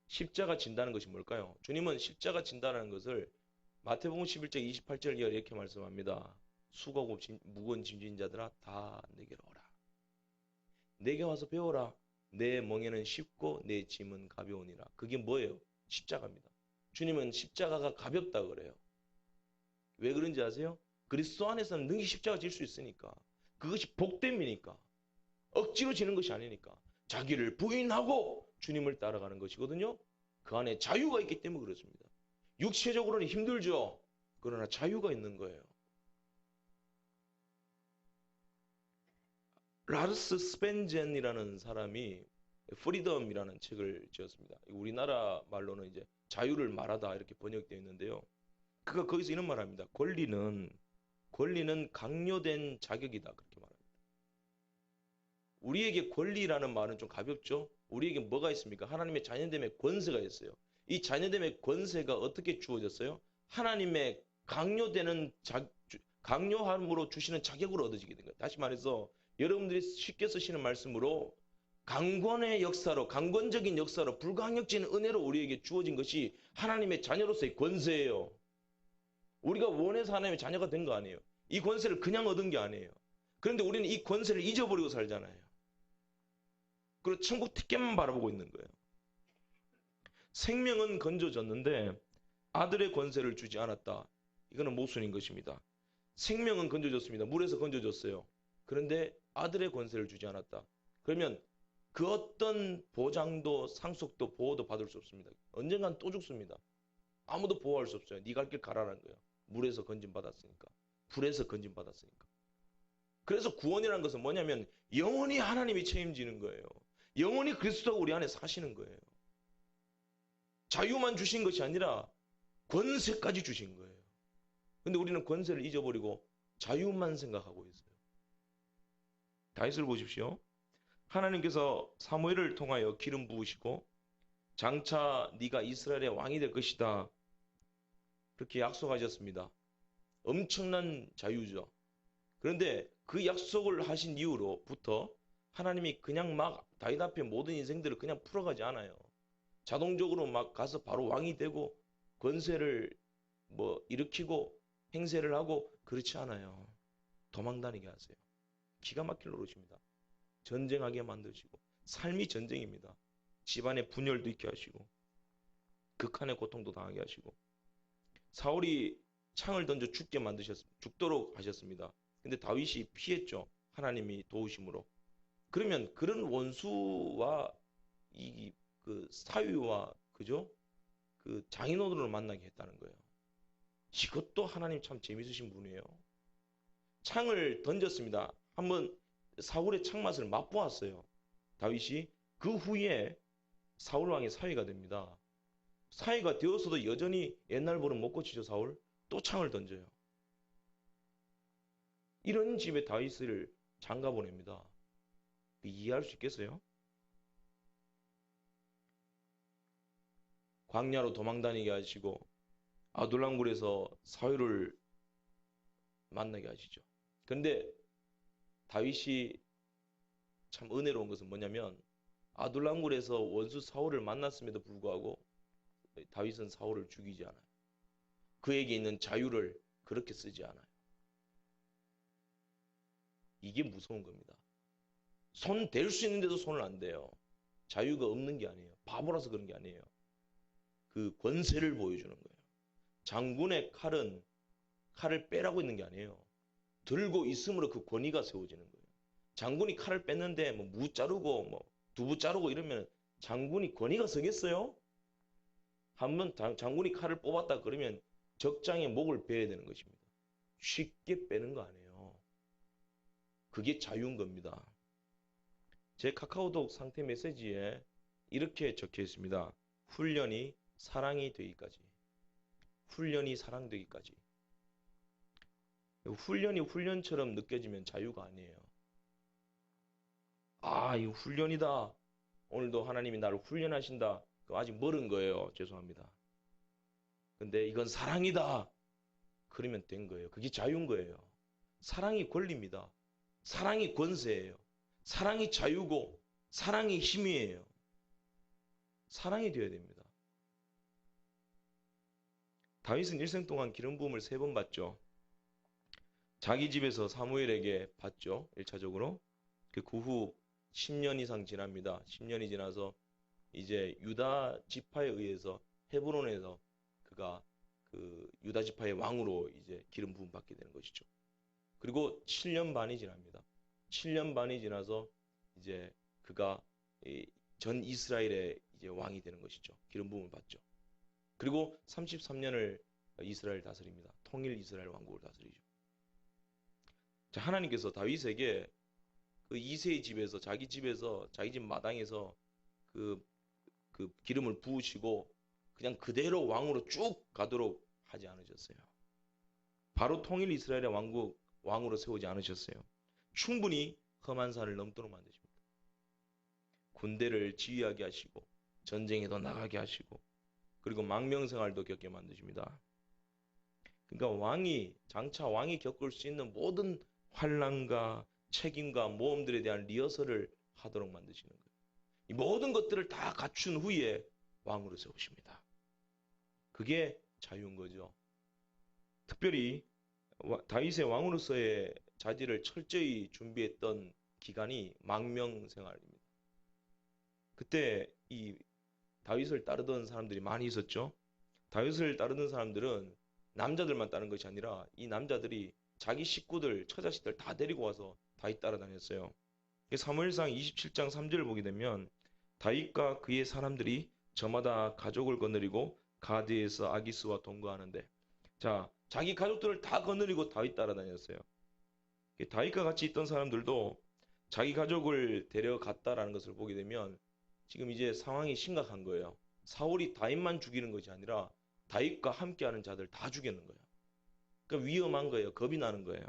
십자가 진다는 것이 뭘까요? 주님은 십자가 진다는 것을 마태복음 11장 28절 이하 이렇게 말씀합니다. 수고하고 무거운 짐진 자들아 다 내게로 오라. 내게 와서 배워라. 내 멍에는 쉽고 내 짐은 가벼우니라. 그게 뭐예요? 십자가입니다. 주님은 십자가가 가볍다 그래요. 왜 그런지 아세요? 그리스도 안에서는 능히 십자가 질 수 있으니까. 그것이 복됨이니까. 억지로 지는 것이 아니니까. 자기를 부인하고 주님을 따라가는 것이거든요. 그 안에 자유가 있기 때문에 그렇습니다. 육체적으로는 힘들죠. 그러나 자유가 있는 거예요. 라르스 스펜젠이라는 사람이 프리덤이라는 책을 지었습니다. 우리나라 말로는 이제 자유를 말하다 이렇게 번역되어 있는데요. 그가 거기서 이런 말을 합니다. 권리는 강요된 자격이다. 그렇게 말합니다. 우리에게 권리라는 말은 좀 가볍죠? 우리에게 뭐가 있습니까? 하나님의 자녀됨의 권세가 있어요. 이 자녀됨의 권세가 어떻게 주어졌어요? 하나님의 강요함으로 주시는 자격으로 얻어지게 된 거예요. 다시 말해서 여러분들이 쉽게 쓰시는 말씀으로 강권의 역사로, 강권적인 역사로, 불가항력적인 은혜로 우리에게 주어진 것이 하나님의 자녀로서의 권세예요. 우리가 원해서 하나님의 자녀가 된 거 아니에요. 이 권세를 그냥 얻은 게 아니에요. 그런데 우리는 이 권세를 잊어버리고 살잖아요. 그리고 천국 티켓만 바라보고 있는 거예요. 생명은 건져졌는데 아들의 권세를 주지 않았다. 이거는 모순인 것입니다. 생명은 건져졌습니다. 물에서 건져졌어요. 그런데 아들의 권세를 주지 않았다. 그러면 그 어떤 보장도 상속도 보호도 받을 수 없습니다. 언젠간 또 죽습니다. 아무도 보호할 수 없어요. 네 갈 길 가라는 거예요. 물에서 건진받았으니까. 불에서 건진받았으니까. 그래서 구원이라는 것은 뭐냐면 영원히 하나님이 책임지는 거예요. 영원히 그리스도가 우리 안에 사시는 거예요. 자유만 주신 것이 아니라 권세까지 주신 거예요. 근데 우리는 권세를 잊어버리고 자유만 생각하고 있어요. 다윗을 보십시오. 하나님께서 사무엘을 통하여 기름 부으시고 장차 네가 이스라엘의 왕이 될 것이다. 그렇게 약속하셨습니다. 엄청난 자유죠. 그런데 그 약속을 하신 이후로부터 하나님이 그냥 막 다윗 앞에 모든 인생들을 그냥 풀어가지 않아요. 자동적으로 막 가서 바로 왕이 되고 권세를 일으키고 행세를 하고 그렇지 않아요. 도망다니게 하세요. 기가 막힐 노릇입니다. 전쟁하게 만드시고 삶이 전쟁입니다. 집안에 분열도 있게 하시고 극한의 고통도 당하게 하시고 사울이 창을 던져 죽도록 하셨습니다. 근데 다윗이 피했죠. 하나님이 도우심으로. 그러면 그런 원수와 그 사위와 그죠? 그 장인어른을 만나게 했다는 거예요. 이것도 하나님 참 재밌으신 분이에요. 창을 던졌습니다. 한번 사울의 창맛을 맛보았어요. 다윗이 그 후에 사울 왕의 사위가 됩니다. 사위가 되어서도 여전히 옛날 버릇 못 고치죠. 사울 또 창을 던져요. 이런 집에 다윗을 장가 보냅니다. 이해할 수 있겠어요? 광야로 도망다니게 하시고 아둘람굴에서 사울을 만나게 하시죠. 그런데 다윗이 참 은혜로운 것은 뭐냐면 아둘람굴에서 원수 사울을 만났음에도 불구하고 다윗은 사울을 죽이지 않아요. 그에게 있는 자유를 그렇게 쓰지 않아요. 이게 무서운 겁니다. 손 댈 수 있는데도 손을 안 대요. 자유가 없는 게 아니에요. 바보라서 그런 게 아니에요. 그 권세를 보여주는 거예요. 장군의 칼을 빼라고 있는 게 아니에요. 들고 있음으로 그 권위가 세워지는 거예요. 장군이 칼을 뺐는데 무 자르고 두부 자르고 이러면 장군이 권위가 서겠어요? 한번 장군이 칼을 뽑았다 그러면 적장의 목을 베야 되는 것입니다. 쉽게 빼는 거 아니에요. 그게 자유인 겁니다. 제 카카오톡 상태 메시지에 이렇게 적혀 있습니다. 훈련이 사랑이 되기까지. 훈련이 사랑되기까지. 훈련이 훈련처럼 느껴지면 자유가 아니에요. 이 훈련이다. 오늘도 하나님이 나를 훈련하신다. 아직 멀은 거예요. 죄송합니다. 근데 이건 사랑이다. 그러면 된 거예요. 그게 자유인 거예요. 사랑이 권리입니다. 사랑이 권세예요. 사랑이 자유고 사랑이 힘이에요. 사랑이 되어야 됩니다. 다윗은 일생 동안 기름 부음을 3번 받죠. 자기 집에서 사무엘에게 받죠. 1차적으로. 그 후 10년 이상 지납니다. 10년이 지나서 이제 유다 지파에 의해서 헤브론에서 그가 그 유다 지파의 왕으로 이제 기름 부음 받게 되는 것이죠. 그리고 7년 반이 지납니다. 7년 반이 지나서 이제 그가 전 이스라엘의 이제 왕이 되는 것이죠. 기름 부음을 받죠. 그리고 33년을 이스라엘 다스립니다. 통일 이스라엘 왕국을 다스리죠. 자, 하나님께서 다윗에게 그 이새의 집에서 자기 집에서 자기 집 마당에서 그 기름을 부으시고 그냥 그대로 왕으로 쭉 가도록 하지 않으셨어요. 바로 통일 이스라엘의 왕으로 세우지 않으셨어요. 충분히 험한 산을 넘도록 만드십니다. 군대를 지휘하게 하시고 전쟁에도 나가게 하시고 그리고 망명생활도 겪게 만드십니다. 그러니까 장차 왕이 겪을 수 있는 모든 환난과 책임과 모험들에 대한 리허설을 하도록 만드시는 거예요. 이 모든 것들을 다 갖춘 후에 왕으로 세우십니다. 그게 자유인 거죠. 특별히 다윗의 왕으로서의 자질을 철저히 준비했던 기간이 망명 생활입니다. 그때 이 다윗을 따르던 사람들이 많이 있었죠. 다윗을 따르던 사람들은 남자들만 따른 것이 아니라 이 남자들이 자기 식구들, 처자식들 다 데리고 와서 다윗 따라다녔어요. 사무엘상 27장 3절을 보게 되면 다윗과 그의 사람들이 저마다 가족을 거느리고 가드에서 아기스와 동거하는데, 자, 자기 가족들을 다 거느리고 다윗 따라다녔어요. 다윗과 같이 있던 사람들도 자기 가족을 데려갔다라는 것을 보게 되면 지금 이제 상황이 심각한 거예요. 사울이 다윗만 죽이는 것이 아니라 다윗과 함께하는 자들 다 죽였는 거예요. 그러니까 위험한 거예요. 겁이 나는 거예요.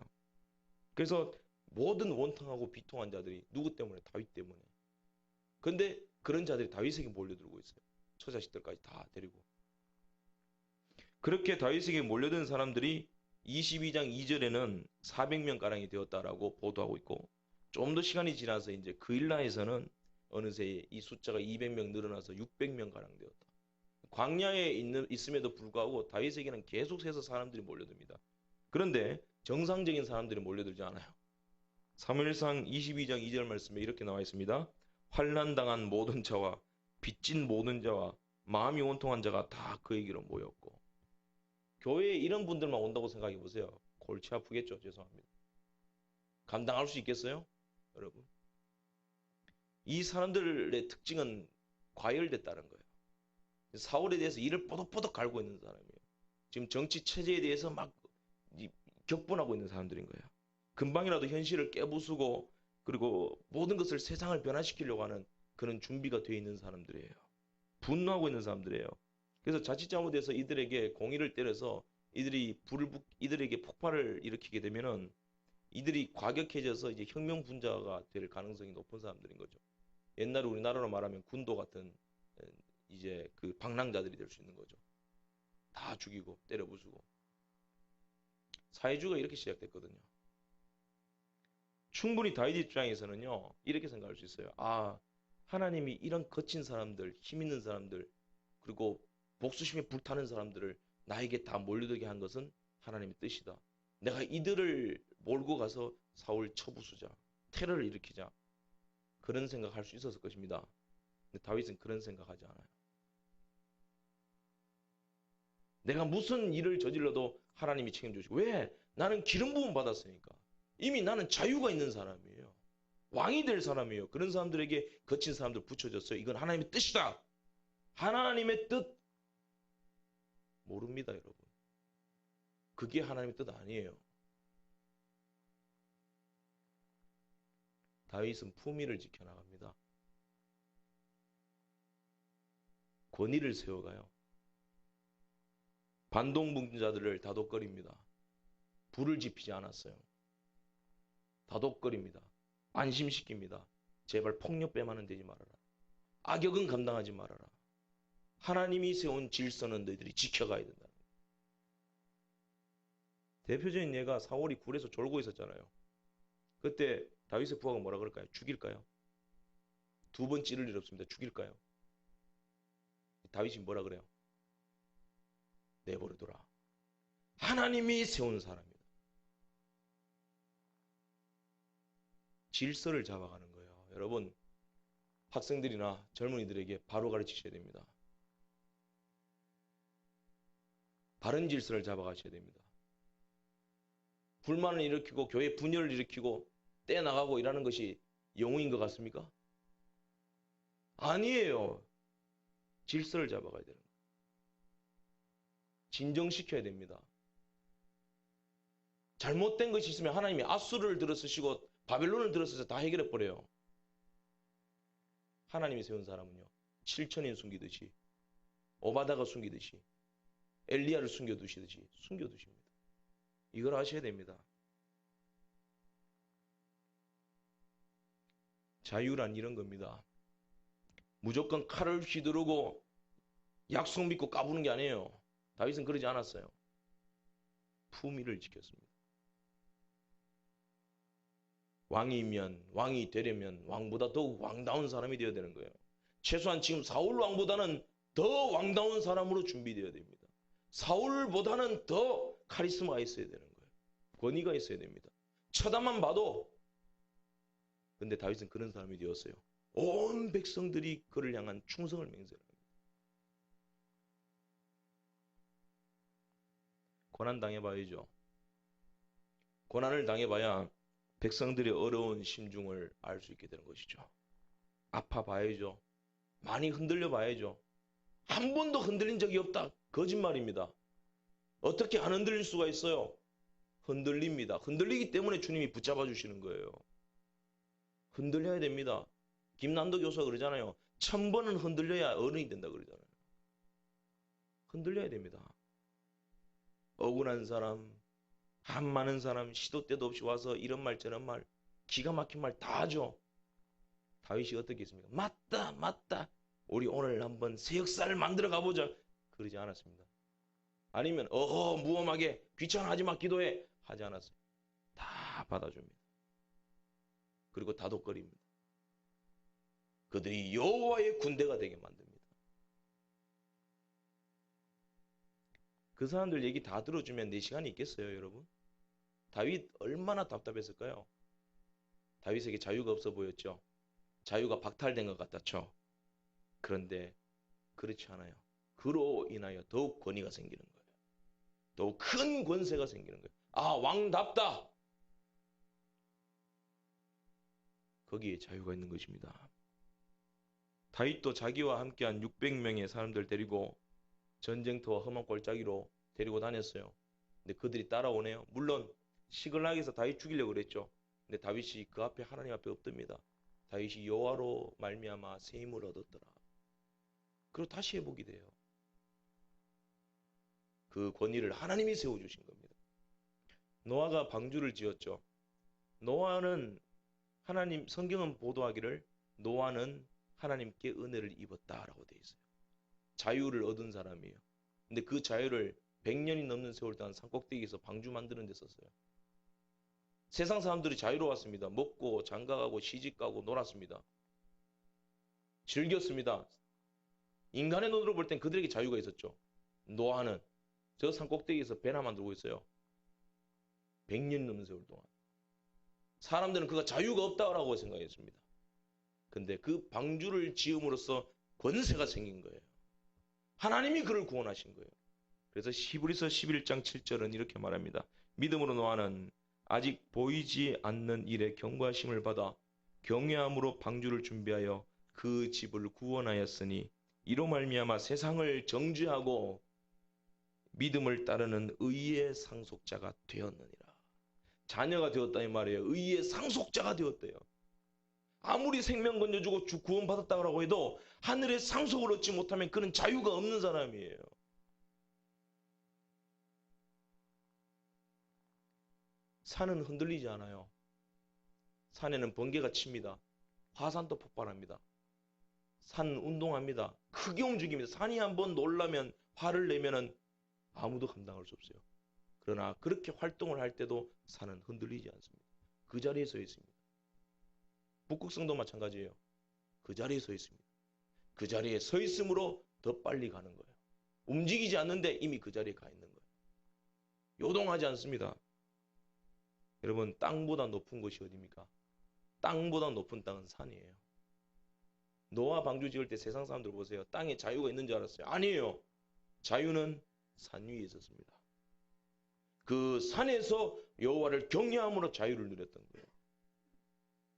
그래서 모든 원통하고 비통한 자들이 누구 때문에? 다윗 때문에. 그런데 그런 자들이 다윗에게 몰려들고 있어요. 처자식들까지 다 데리고. 그렇게 다윗에게 몰려든 사람들이 22장 2절에는 400명가량이 되었다라고 보도하고 있고, 좀 더 시간이 지나서 이제 그일라에서는 어느새 이 숫자가 200명 늘어나서 600명가량 되었다. 광야에 있음에도 불구하고 다윗에게는 계속해서 사람들이 몰려듭니다. 그런데 정상적인 사람들이 몰려들지 않아요. 사무엘상 22장 2절 말씀에 이렇게 나와 있습니다. 환난당한 모든 자와 빚진 모든 자와 마음이 원통한 자가 다 그에게로 모였고. 교회에 이런 분들만 온다고 생각해 보세요. 골치 아프겠죠. 죄송합니다. 감당할 수 있겠어요? 여러분. 이 사람들의 특징은 과열됐다는 거예요. 사울에 대해서 이를 뽀득뽀득 갈고 있는 사람이에요. 지금 정치 체제에 대해서 막 격분하고 있는 사람들인 거예요. 금방이라도 현실을 깨부수고 그리고 모든 것을 세상을 변화시키려고 하는 그런 준비가 되어 있는 사람들이에요. 분노하고 있는 사람들이에요. 그래서 자칫 잘못해서 이들에게 공의를 때려서 이들에게 폭발을 일으키게 되면은 이들이 과격해져서 이제 혁명 분자가 될 가능성이 높은 사람들인 거죠. 옛날에 우리나라로 말하면 군도 같은 이제 그 방랑자들이 될 수 있는 거죠. 다 죽이고 때려 부수고. 사회주의가 이렇게 시작됐거든요. 충분히 다윗 입장에서는요, 이렇게 생각할 수 있어요. 아, 하나님이 이런 거친 사람들, 힘 있는 사람들, 그리고 복수심에 불타는 사람들을 나에게 다 몰려들게 한 것은 하나님의 뜻이다. 내가 이들을 몰고 가서 사울 쳐부수자, 테러를 일으키자. 그런 생각할 수 있었을 것입니다. 근데 다윗은 그런 생각하지 않아요. 내가 무슨 일을 저질러도 하나님이 책임져주시고. 왜? 나는 기름 부음 받았으니까. 이미 나는 자유가 있는 사람이에요. 왕이 될 사람이에요. 그런 사람들에게 거친 사람들 붙여줬어요. 이건 하나님의 뜻이다. 하나님의 뜻 모릅니다, 여러분. 그게 하나님의 뜻 아니에요. 다윗은 품위를 지켜나갑니다. 권위를 세워가요. 반동분자들을 다독거립니다. 불을 지피지 않았어요. 다독거립니다. 안심시킵니다. 제발 폭력배만은 되지 말아라. 악역은 감당하지 말아라. 하나님이 세운 질서는 너희들이 지켜가야 된다. 대표적인 예가 사울이 굴에서 졸고 있었잖아요. 그때 다윗의 부하가 뭐라 그럴까요? 죽일까요? 2번 찌를 일 없습니다. 죽일까요? 다윗이 뭐라 그래요? 내버려둬라. 하나님이 세운 사람이다. 질서를 잡아가는 거예요. 여러분, 학생들이나 젊은이들에게 바로 가르치셔야 됩니다. 바른 질서를 잡아가셔야 됩니다. 불만을 일으키고 교회 분열을 일으키고 떼나가고 이러는 것이 영웅인 것 같습니까? 아니에요. 질서를 잡아가야 되는 거예요. 진정시켜야 됩니다. 잘못된 것이 있으면 하나님이 아수르를 들어쓰시고 바벨론을 들어서서 다 해결해 버려요. 하나님이 세운 사람은요, 7천인 숨기듯이, 오바다가 숨기듯이, 엘리야를 숨겨두시듯이 숨겨두십니다. 이걸 아셔야 됩니다. 자유란 이런 겁니다. 무조건 칼을 휘두르고 약속 믿고 까부는 게 아니에요. 다윗은 그러지 않았어요. 품위를 지켰습니다. 왕이 되려면 왕보다 더욱 왕다운 사람이 되어야 되는 거예요. 최소한 지금 사울 왕보다는 더 왕다운 사람으로 준비되어야 됩니다. 사울보다는 더 카리스마가 있어야 되는 거예요. 권위가 있어야 됩니다. 쳐다만 봐도. 근데 다윗은 그런 사람이 되었어요. 온 백성들이 그를 향한 충성을 맹세합니다. 고난 당해봐야죠. 고난을 당해봐야 백성들의 어려운 심중을 알 수 있게 되는 것이죠. 아파봐야죠. 많이 흔들려 봐야죠. 한 번도 흔들린 적이 없다. 거짓말입니다. 어떻게 안 흔들릴 수가 있어요? 흔들립니다. 흔들리기 때문에 주님이 붙잡아 주시는 거예요. 흔들려야 됩니다. 김난도 교수가 그러잖아요. 1000번은 흔들려야 어른이 된다 그러잖아요. 흔들려야 됩니다. 억울한 사람, 한 많은 사람, 시도 때도 없이 와서 이런 말 저런 말, 기가 막힌 말 다 하죠. 다윗이 어떻게 했습니까? 맞다. 우리 오늘 한번 새 역사를 만들어 가보자. 그러지 않았습니다. 아니면 무엄하게 귀찮아하지 마 기도해 하지 않았어요. 다 받아줍니다. 그리고 다독거립니다. 그들이 여호와의 군대가 되게 만듭니다. 그 사람들 얘기 다 들어주면 내 시간이 있겠어요, 여러분? 다윗 얼마나 답답했을까요? 다윗에게 자유가 없어 보였죠. 자유가 박탈된 것 같았죠. 그런데 그렇지 않아요. 그로 인하여 더욱 권위가 생기는 거예요. 더욱 큰 권세가 생기는 거예요. 아, 왕답다. 거기에 자유가 있는 것입니다. 다윗도 자기와 함께한 600명의 사람들 데리고 전쟁터와 험한 골짜기로 데리고 다녔어요. 근데 그들이 따라오네요. 물론 시글락에서 다윗 죽이려고 그랬죠. 근데 다윗이 그 앞에 하나님 앞에 없답니다. 다윗이 여호와로 말미암아 새 힘을 얻었더라. 그리고 다시 회복이 돼요. 그 권위를 하나님이 세워주신 겁니다. 노아가 방주를 지었죠. 노아는 하나님, 성경은 보도하기를 노아는 하나님께 은혜를 입었다라고 되어 있어요. 자유를 얻은 사람이에요. 근데 그 자유를 100년이 넘는 세월 동안 산꼭대기에서 방주 만드는 데 썼어요. 세상 사람들이 자유로웠습니다. 먹고 장가가고 시집가고 놀았습니다. 즐겼습니다. 인간의 눈으로 볼 땐 그들에게 자유가 있었죠. 노아는 저 산꼭대기에서 배나 만들고 있어요. 100년 넘는 세월 동안. 사람들은 그가 자유가 없다고 생각했습니다. 근데 그 방주를 지음으로써 권세가 생긴 거예요. 하나님이 그를 구원하신 거예요. 그래서 히브리서 11장 7절은 이렇게 말합니다. 믿음으로 노아는 아직 보이지 않는 일에 경고하심을 받아 경외함으로 방주를 준비하여 그 집을 구원하였으니 이로 말미암아 세상을 정죄하고 믿음을 따르는 의의 상속자가 되었느니라. 자녀가 되었다 이 말이에요. 의의 상속자가 되었대요. 아무리 생명 건져주고 구원받았다고 해도 하늘의 상속을 얻지 못하면 그는 자유가 없는 사람이에요. 산은 흔들리지 않아요. 산에는 번개가 칩니다. 화산도 폭발합니다. 산은 운동합니다. 크게 움직입니다. 산이 한번 놀라면 화를 내면은 아무도 감당할 수 없어요. 그러나 그렇게 활동을 할 때도 산은 흔들리지 않습니다. 그 자리에 서 있습니다. 북극성도 마찬가지예요. 그 자리에 서 있습니다. 그 자리에 서 있으므로 더 빨리 가는 거예요. 움직이지 않는데 이미 그 자리에 가 있는 거예요. 요동하지 않습니다. 여러분, 땅보다 높은 곳이 어디입니까? 땅보다 높은 땅은 산이에요. 노아 방주 지을 때 세상 사람들 보세요. 땅에 자유가 있는 줄 알았어요. 아니에요. 자유는 산 위에 있었습니다. 그 산에서 여호와를 경외함으로 자유를 누렸던 거예요.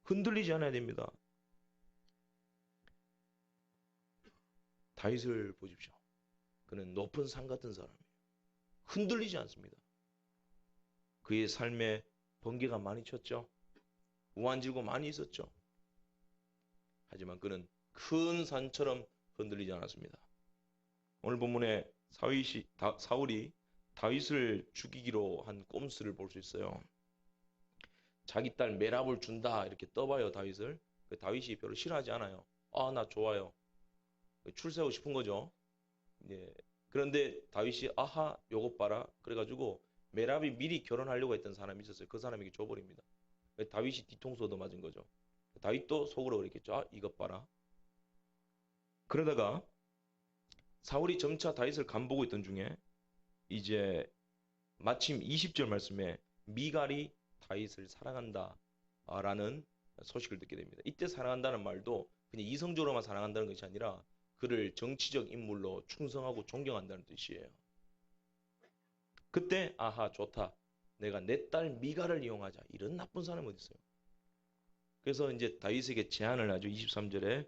흔들리지 않아야 됩니다. 다윗을 보십시오. 그는 높은 산 같은 사람이에요. 흔들리지 않습니다. 그의 삶에 번개가 많이 쳤죠. 우한질고 많이 있었죠. 하지만 그는 큰 산처럼 흔들리지 않았습니다. 오늘 본문에 사울이 다윗을 죽이기로 한 꼼수를 볼 수 있어요. 자기 딸 메랍을 준다 이렇게 떠봐요. 다윗을. 다윗이 별로 싫어하지 않아요. 아, 나 좋아요. 출세하고 싶은 거죠. 예. 그런데 다윗이 아하 요것 봐라 그래가지고 메랍이 미리 결혼하려고 했던 사람이 있었어요. 그 사람에게 줘버립니다. 다윗이 뒤통수 얻어맞은 거죠. 다윗도 속으로 그랬겠죠. 아, 이것 봐라. 그러다가 사울이 점차 다윗을 간보고 있던 중에 이제 마침 20절 말씀에 미갈이 다윗을 사랑한다 라는 소식을 듣게 됩니다. 이때 사랑한다는 말도 그냥 이성적으로만 사랑한다는 것이 아니라 그를 정치적 인물로 충성하고 존경한다는 뜻이에요. 그때 아하 좋다. 내가 내 딸 미갈을 이용하자. 이런 나쁜 사람이 어디 있어요. 그래서 이제 다윗에게 제안을 하죠. 23절에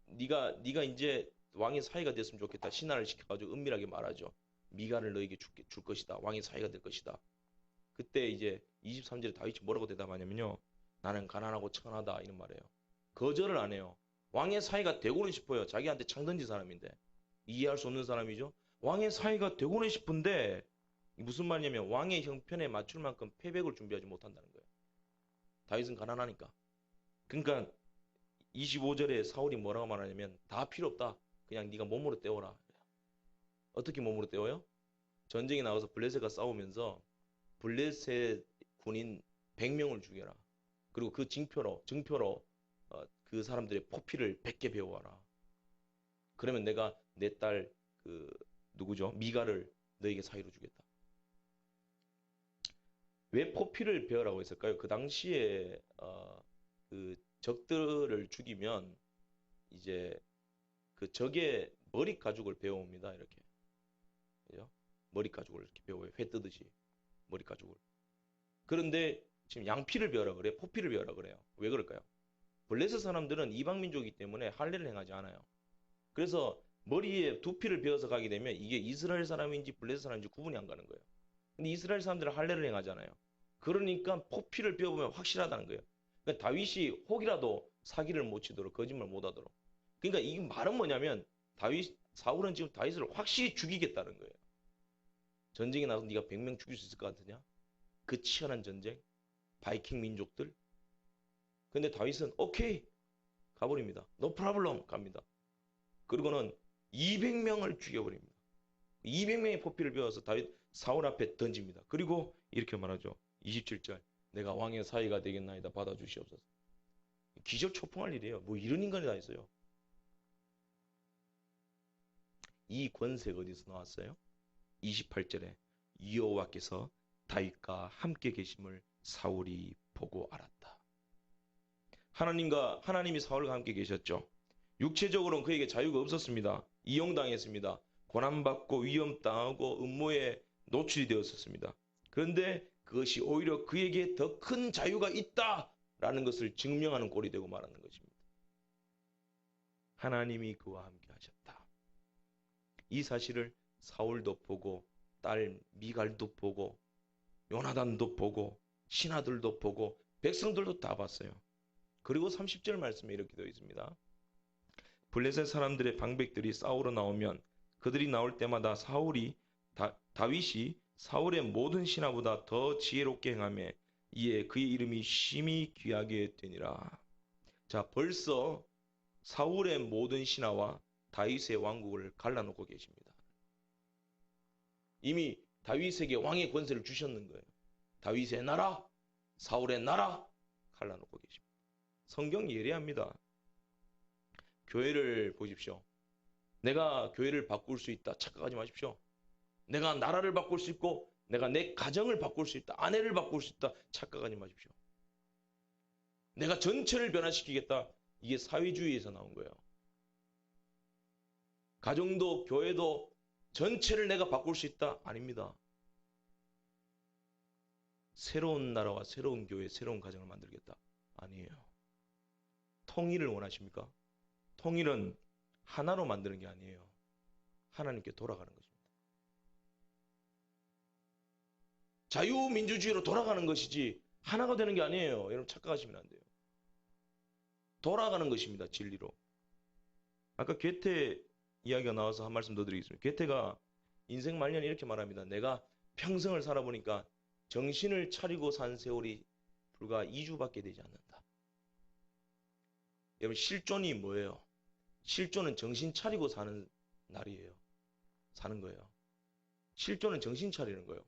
네가 이제 왕의 사위가 됐으면 좋겠다. 신하를 시켜가지고 은밀하게 말하죠. 미갈을 너에게 줄 것이다. 왕의 사위가 될 것이다. 그때 이제 23절에 다윗이 뭐라고 대답하냐면요. 나는 가난하고 천하다 이런 말이에요. 거절을 안 해요. 왕의 사위가 되고는 싶어요. 자기한테 창 던진 사람인데. 이해할 수 없는 사람이죠. 왕의 사위가 되고는 싶은데 무슨 말이냐면 왕의 형편에 맞출 만큼 패백을 준비하지 못한다는 거예요. 다윗은 가난하니까. 그러니까 25절에 사울이 뭐라고 말하냐면 다 필요 없다. 그냥 네가 몸으로 때워라. 어떻게 몸으로 때워요? 전쟁에 나가서 블레셋과 싸우면서 블레셋 군인 100명을 죽여라. 그리고 그 증표로 그 사람들의 포피를 100개 배워와라. 그러면 내가 내 딸 누구죠? 미갈을 너에게 사위로 주겠다. 왜 포피를 배우라고 했을까요? 그 당시에 그 적들을 죽이면 이제 그 적의 머리 가죽을 배워옵니다. 이렇게. 그죠? 머리 가죽을 이렇게 배워요. 회 뜨듯이 머리 가죽을. 그런데 지금 양피를 배우라 그래요. 포피를 배우라 그래요. 왜 그럴까요? 블레셋 사람들은 이방 민족이기 때문에 할례를 행하지 않아요. 그래서 머리에 두피를 베어서 가게 되면 이게 이스라엘 사람인지 블레셋 사람인지 구분이 안 가는 거예요. 근데 이스라엘 사람들은 할례를 행하잖아요. 그러니까 포피를 베어보면 확실하다는 거예요. 그러니까 다윗이 혹이라도 사기를 못 치도록 거짓말 못 하도록. 그러니까 이 말은 뭐냐면 사울은 지금 다윗을 확실히 죽이겠다는 거예요. 전쟁에 나가서 네가 100명 죽일 수 있을 것 같으냐? 그 치열한 전쟁, 바이킹 민족들. 근데 다윗은 오케이 가버립니다. No problem 갑니다. 그리고는 200명을 죽여버립니다. 200명의 포피를 베어서 다윗 사울 앞에 던집니다. 그리고 이렇게 말하죠. 27절 내가 왕의 사위가 되겠나이다 받아주시옵소서. 기절초풍할 일이에요. 뭐 이런 인간이 다 있어요. 이 권세가 어디서 나왔어요? 28절에 여호와께서 다윗과 함께 계심을 사울이 보고 알았다. 하나님이 사울과 함께 계셨죠. 육체적으로는 그에게 자유가 없었습니다. 이용당했습니다. 고난받고 위험당하고 음모에 노출이 되었었습니다. 그런데 그것이 오히려 그에게 더 큰 자유가 있다라는 것을 증명하는 꼴이 되고 말하는 것입니다. 하나님이 그와 함께 하셨다. 이 사실을 사울도 보고 딸 미갈도 보고 요나단도 보고 신하들도 보고 백성들도 다 봤어요. 그리고 30절 말씀에 이렇게 되어 있습니다. 블레셋 사람들의 방백들이 싸우러 나오면 그들이 나올 때마다 다윗이 사울의 모든 신하보다 더 지혜롭게 행하며 이에 그의 이름이 심히 귀하게 되니라. 자, 벌써 사울의 모든 신하와 다윗의 왕국을 갈라놓고 계십니다. 이미 다윗에게 왕의 권세를 주셨는 거예요. 다윗의 나라, 사울의 나라 갈라놓고 계십니다. 성경이 예리합니다. 교회를 보십시오. 내가 교회를 바꿀 수 있다 착각하지 마십시오. 내가 나라를 바꿀 수 있고 내가 내 가정을 바꿀 수 있다, 아내를 바꿀 수 있다 착각하지 마십시오. 내가 전체를 변화시키겠다. 이게 사회주의에서 나온 거예요. 가정도 교회도 전체를 내가 바꿀 수 있다? 아닙니다. 새로운 나라와 새로운 교회, 새로운 가정을 만들겠다? 아니에요. 통일을 원하십니까? 통일은 하나로 만드는 게 아니에요. 하나님께 돌아가는 것입니다. 자유민주주의로 돌아가는 것이지 하나가 되는 게 아니에요. 여러분 착각하시면 안 돼요. 돌아가는 것입니다. 진리로. 아까 괴테 이야기가 나와서 한 말씀 더 드리겠습니다. 괴테가 인생 말년에 이렇게 말합니다. 내가 평생을 살아보니까 정신을 차리고 산 세월이 불과 2주밖에 되지 않는다. 여러분 실존이 뭐예요? 실존은 정신 차리고 사는 날이에요. 사는 거예요. 실존은 정신 차리는 거예요.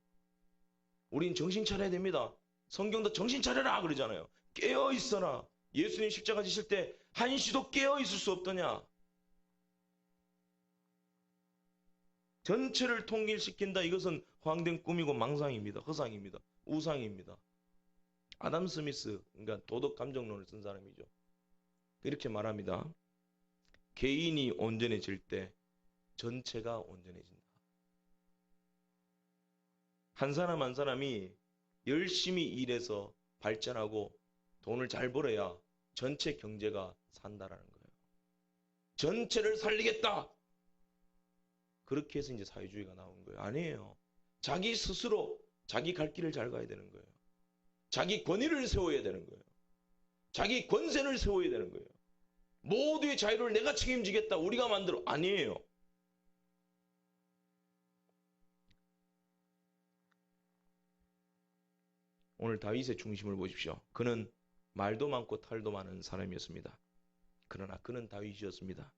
우린 정신 차려야 됩니다. 성경도 정신 차려라 그러잖아요. 깨어 있어라. 예수님 십자가 지실 때 한시도 깨어 있을 수 없더냐. 전체를 통일시킨다. 이것은 허황된 꿈이고 망상입니다. 허상입니다. 우상입니다. 아담 스미스, 그러니까 도덕 감정론을 쓴 사람이죠. 이렇게 말합니다. 개인이 온전해질 때 전체가 온전해진다. 한 사람 한 사람이 열심히 일해서 발전하고 돈을 잘 벌어야 전체 경제가 산다라는 거예요. 전체를 살리겠다. 그렇게 해서 이제 사회주의가 나온 거예요. 아니에요. 자기 스스로 자기 갈 길을 잘 가야 되는 거예요. 자기 권위를 세워야 되는 거예요. 자기 권세를 세워야 되는 거예요. 모두의 자유를 내가 책임지겠다. 우리가 만들어. 아니에요. 오늘 다윗의 중심을 보십시오. 그는 말도 많고 탈도 많은 사람이었습니다. 그러나 그는 다윗이었습니다.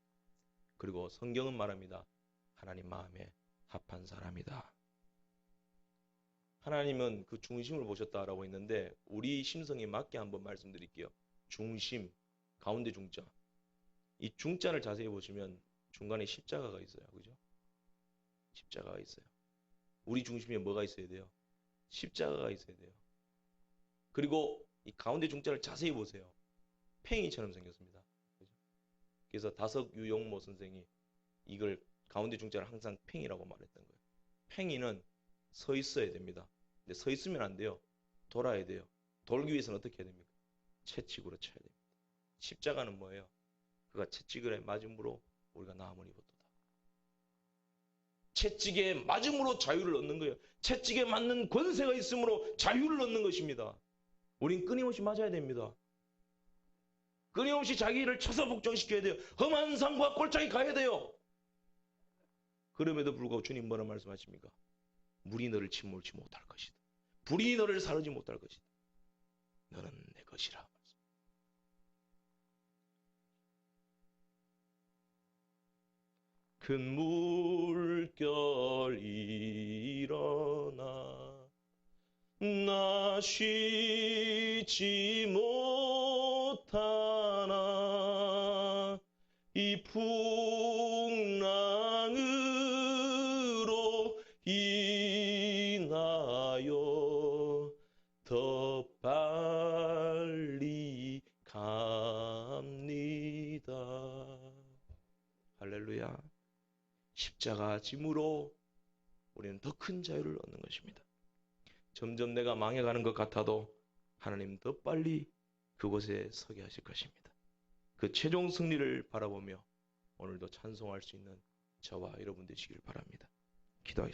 그리고 성경은 말합니다. 하나님 마음에 합한 사람이다. 하나님은 그 중심을 보셨다라고 했는데 우리 심성에 맞게 한번 말씀드릴게요. 중심, 가운데 중자. 이 중자를 자세히 보시면 중간에 십자가가 있어요. 그죠? 십자가가 있어요. 우리 중심에 뭐가 있어야 돼요? 십자가가 있어야 돼요. 그리고 이 가운데 중자를 자세히 보세요. 팽이처럼 생겼습니다. 그죠? 그래서 다석유용모 선생이 이걸 가운데 중자를 항상 팽이라고 말했던 거예요. 팽이는 서 있어야 됩니다. 근데 서 있으면 안 돼요. 돌아야 돼요. 돌기 위해서는 어떻게 해야 됩니까? 채찍으로 쳐야 됩니다. 십자가는 뭐예요? 그가 채찍을 맞음으로 우리가 나음을 입었도다. 채찍에 맞음으로 자유를 얻는 거예요. 채찍에 맞는 권세가 있으므로 자유를 얻는 것입니다. 우린 끊임없이 맞아야 됩니다. 끊임없이 자기를 쳐서 복종시켜야 돼요. 험한 산과 골짜기 가야 돼요. 그럼에도 불구하고 주님 뭐라 말씀하십니까? 물이 너를 침몰치 못할 것이다. 불이 너를 사르지 못할 것이다. 너는 내 것이라. 큰 물결 일어나 나 쉬지 못하나 이 풍랑으로 인하여 더 빨리 갑니다. 할렐루야. 십자가 짐으로 우리는 더 큰 자유를 얻는 것입니다. 점점 내가 망해가는 것 같아도 하나님 더 빨리 그곳에 서게 하실 것입니다. 그 최종 승리를 바라보며 오늘도 찬송할 수 있는 저와 여러분 되시길 바랍니다.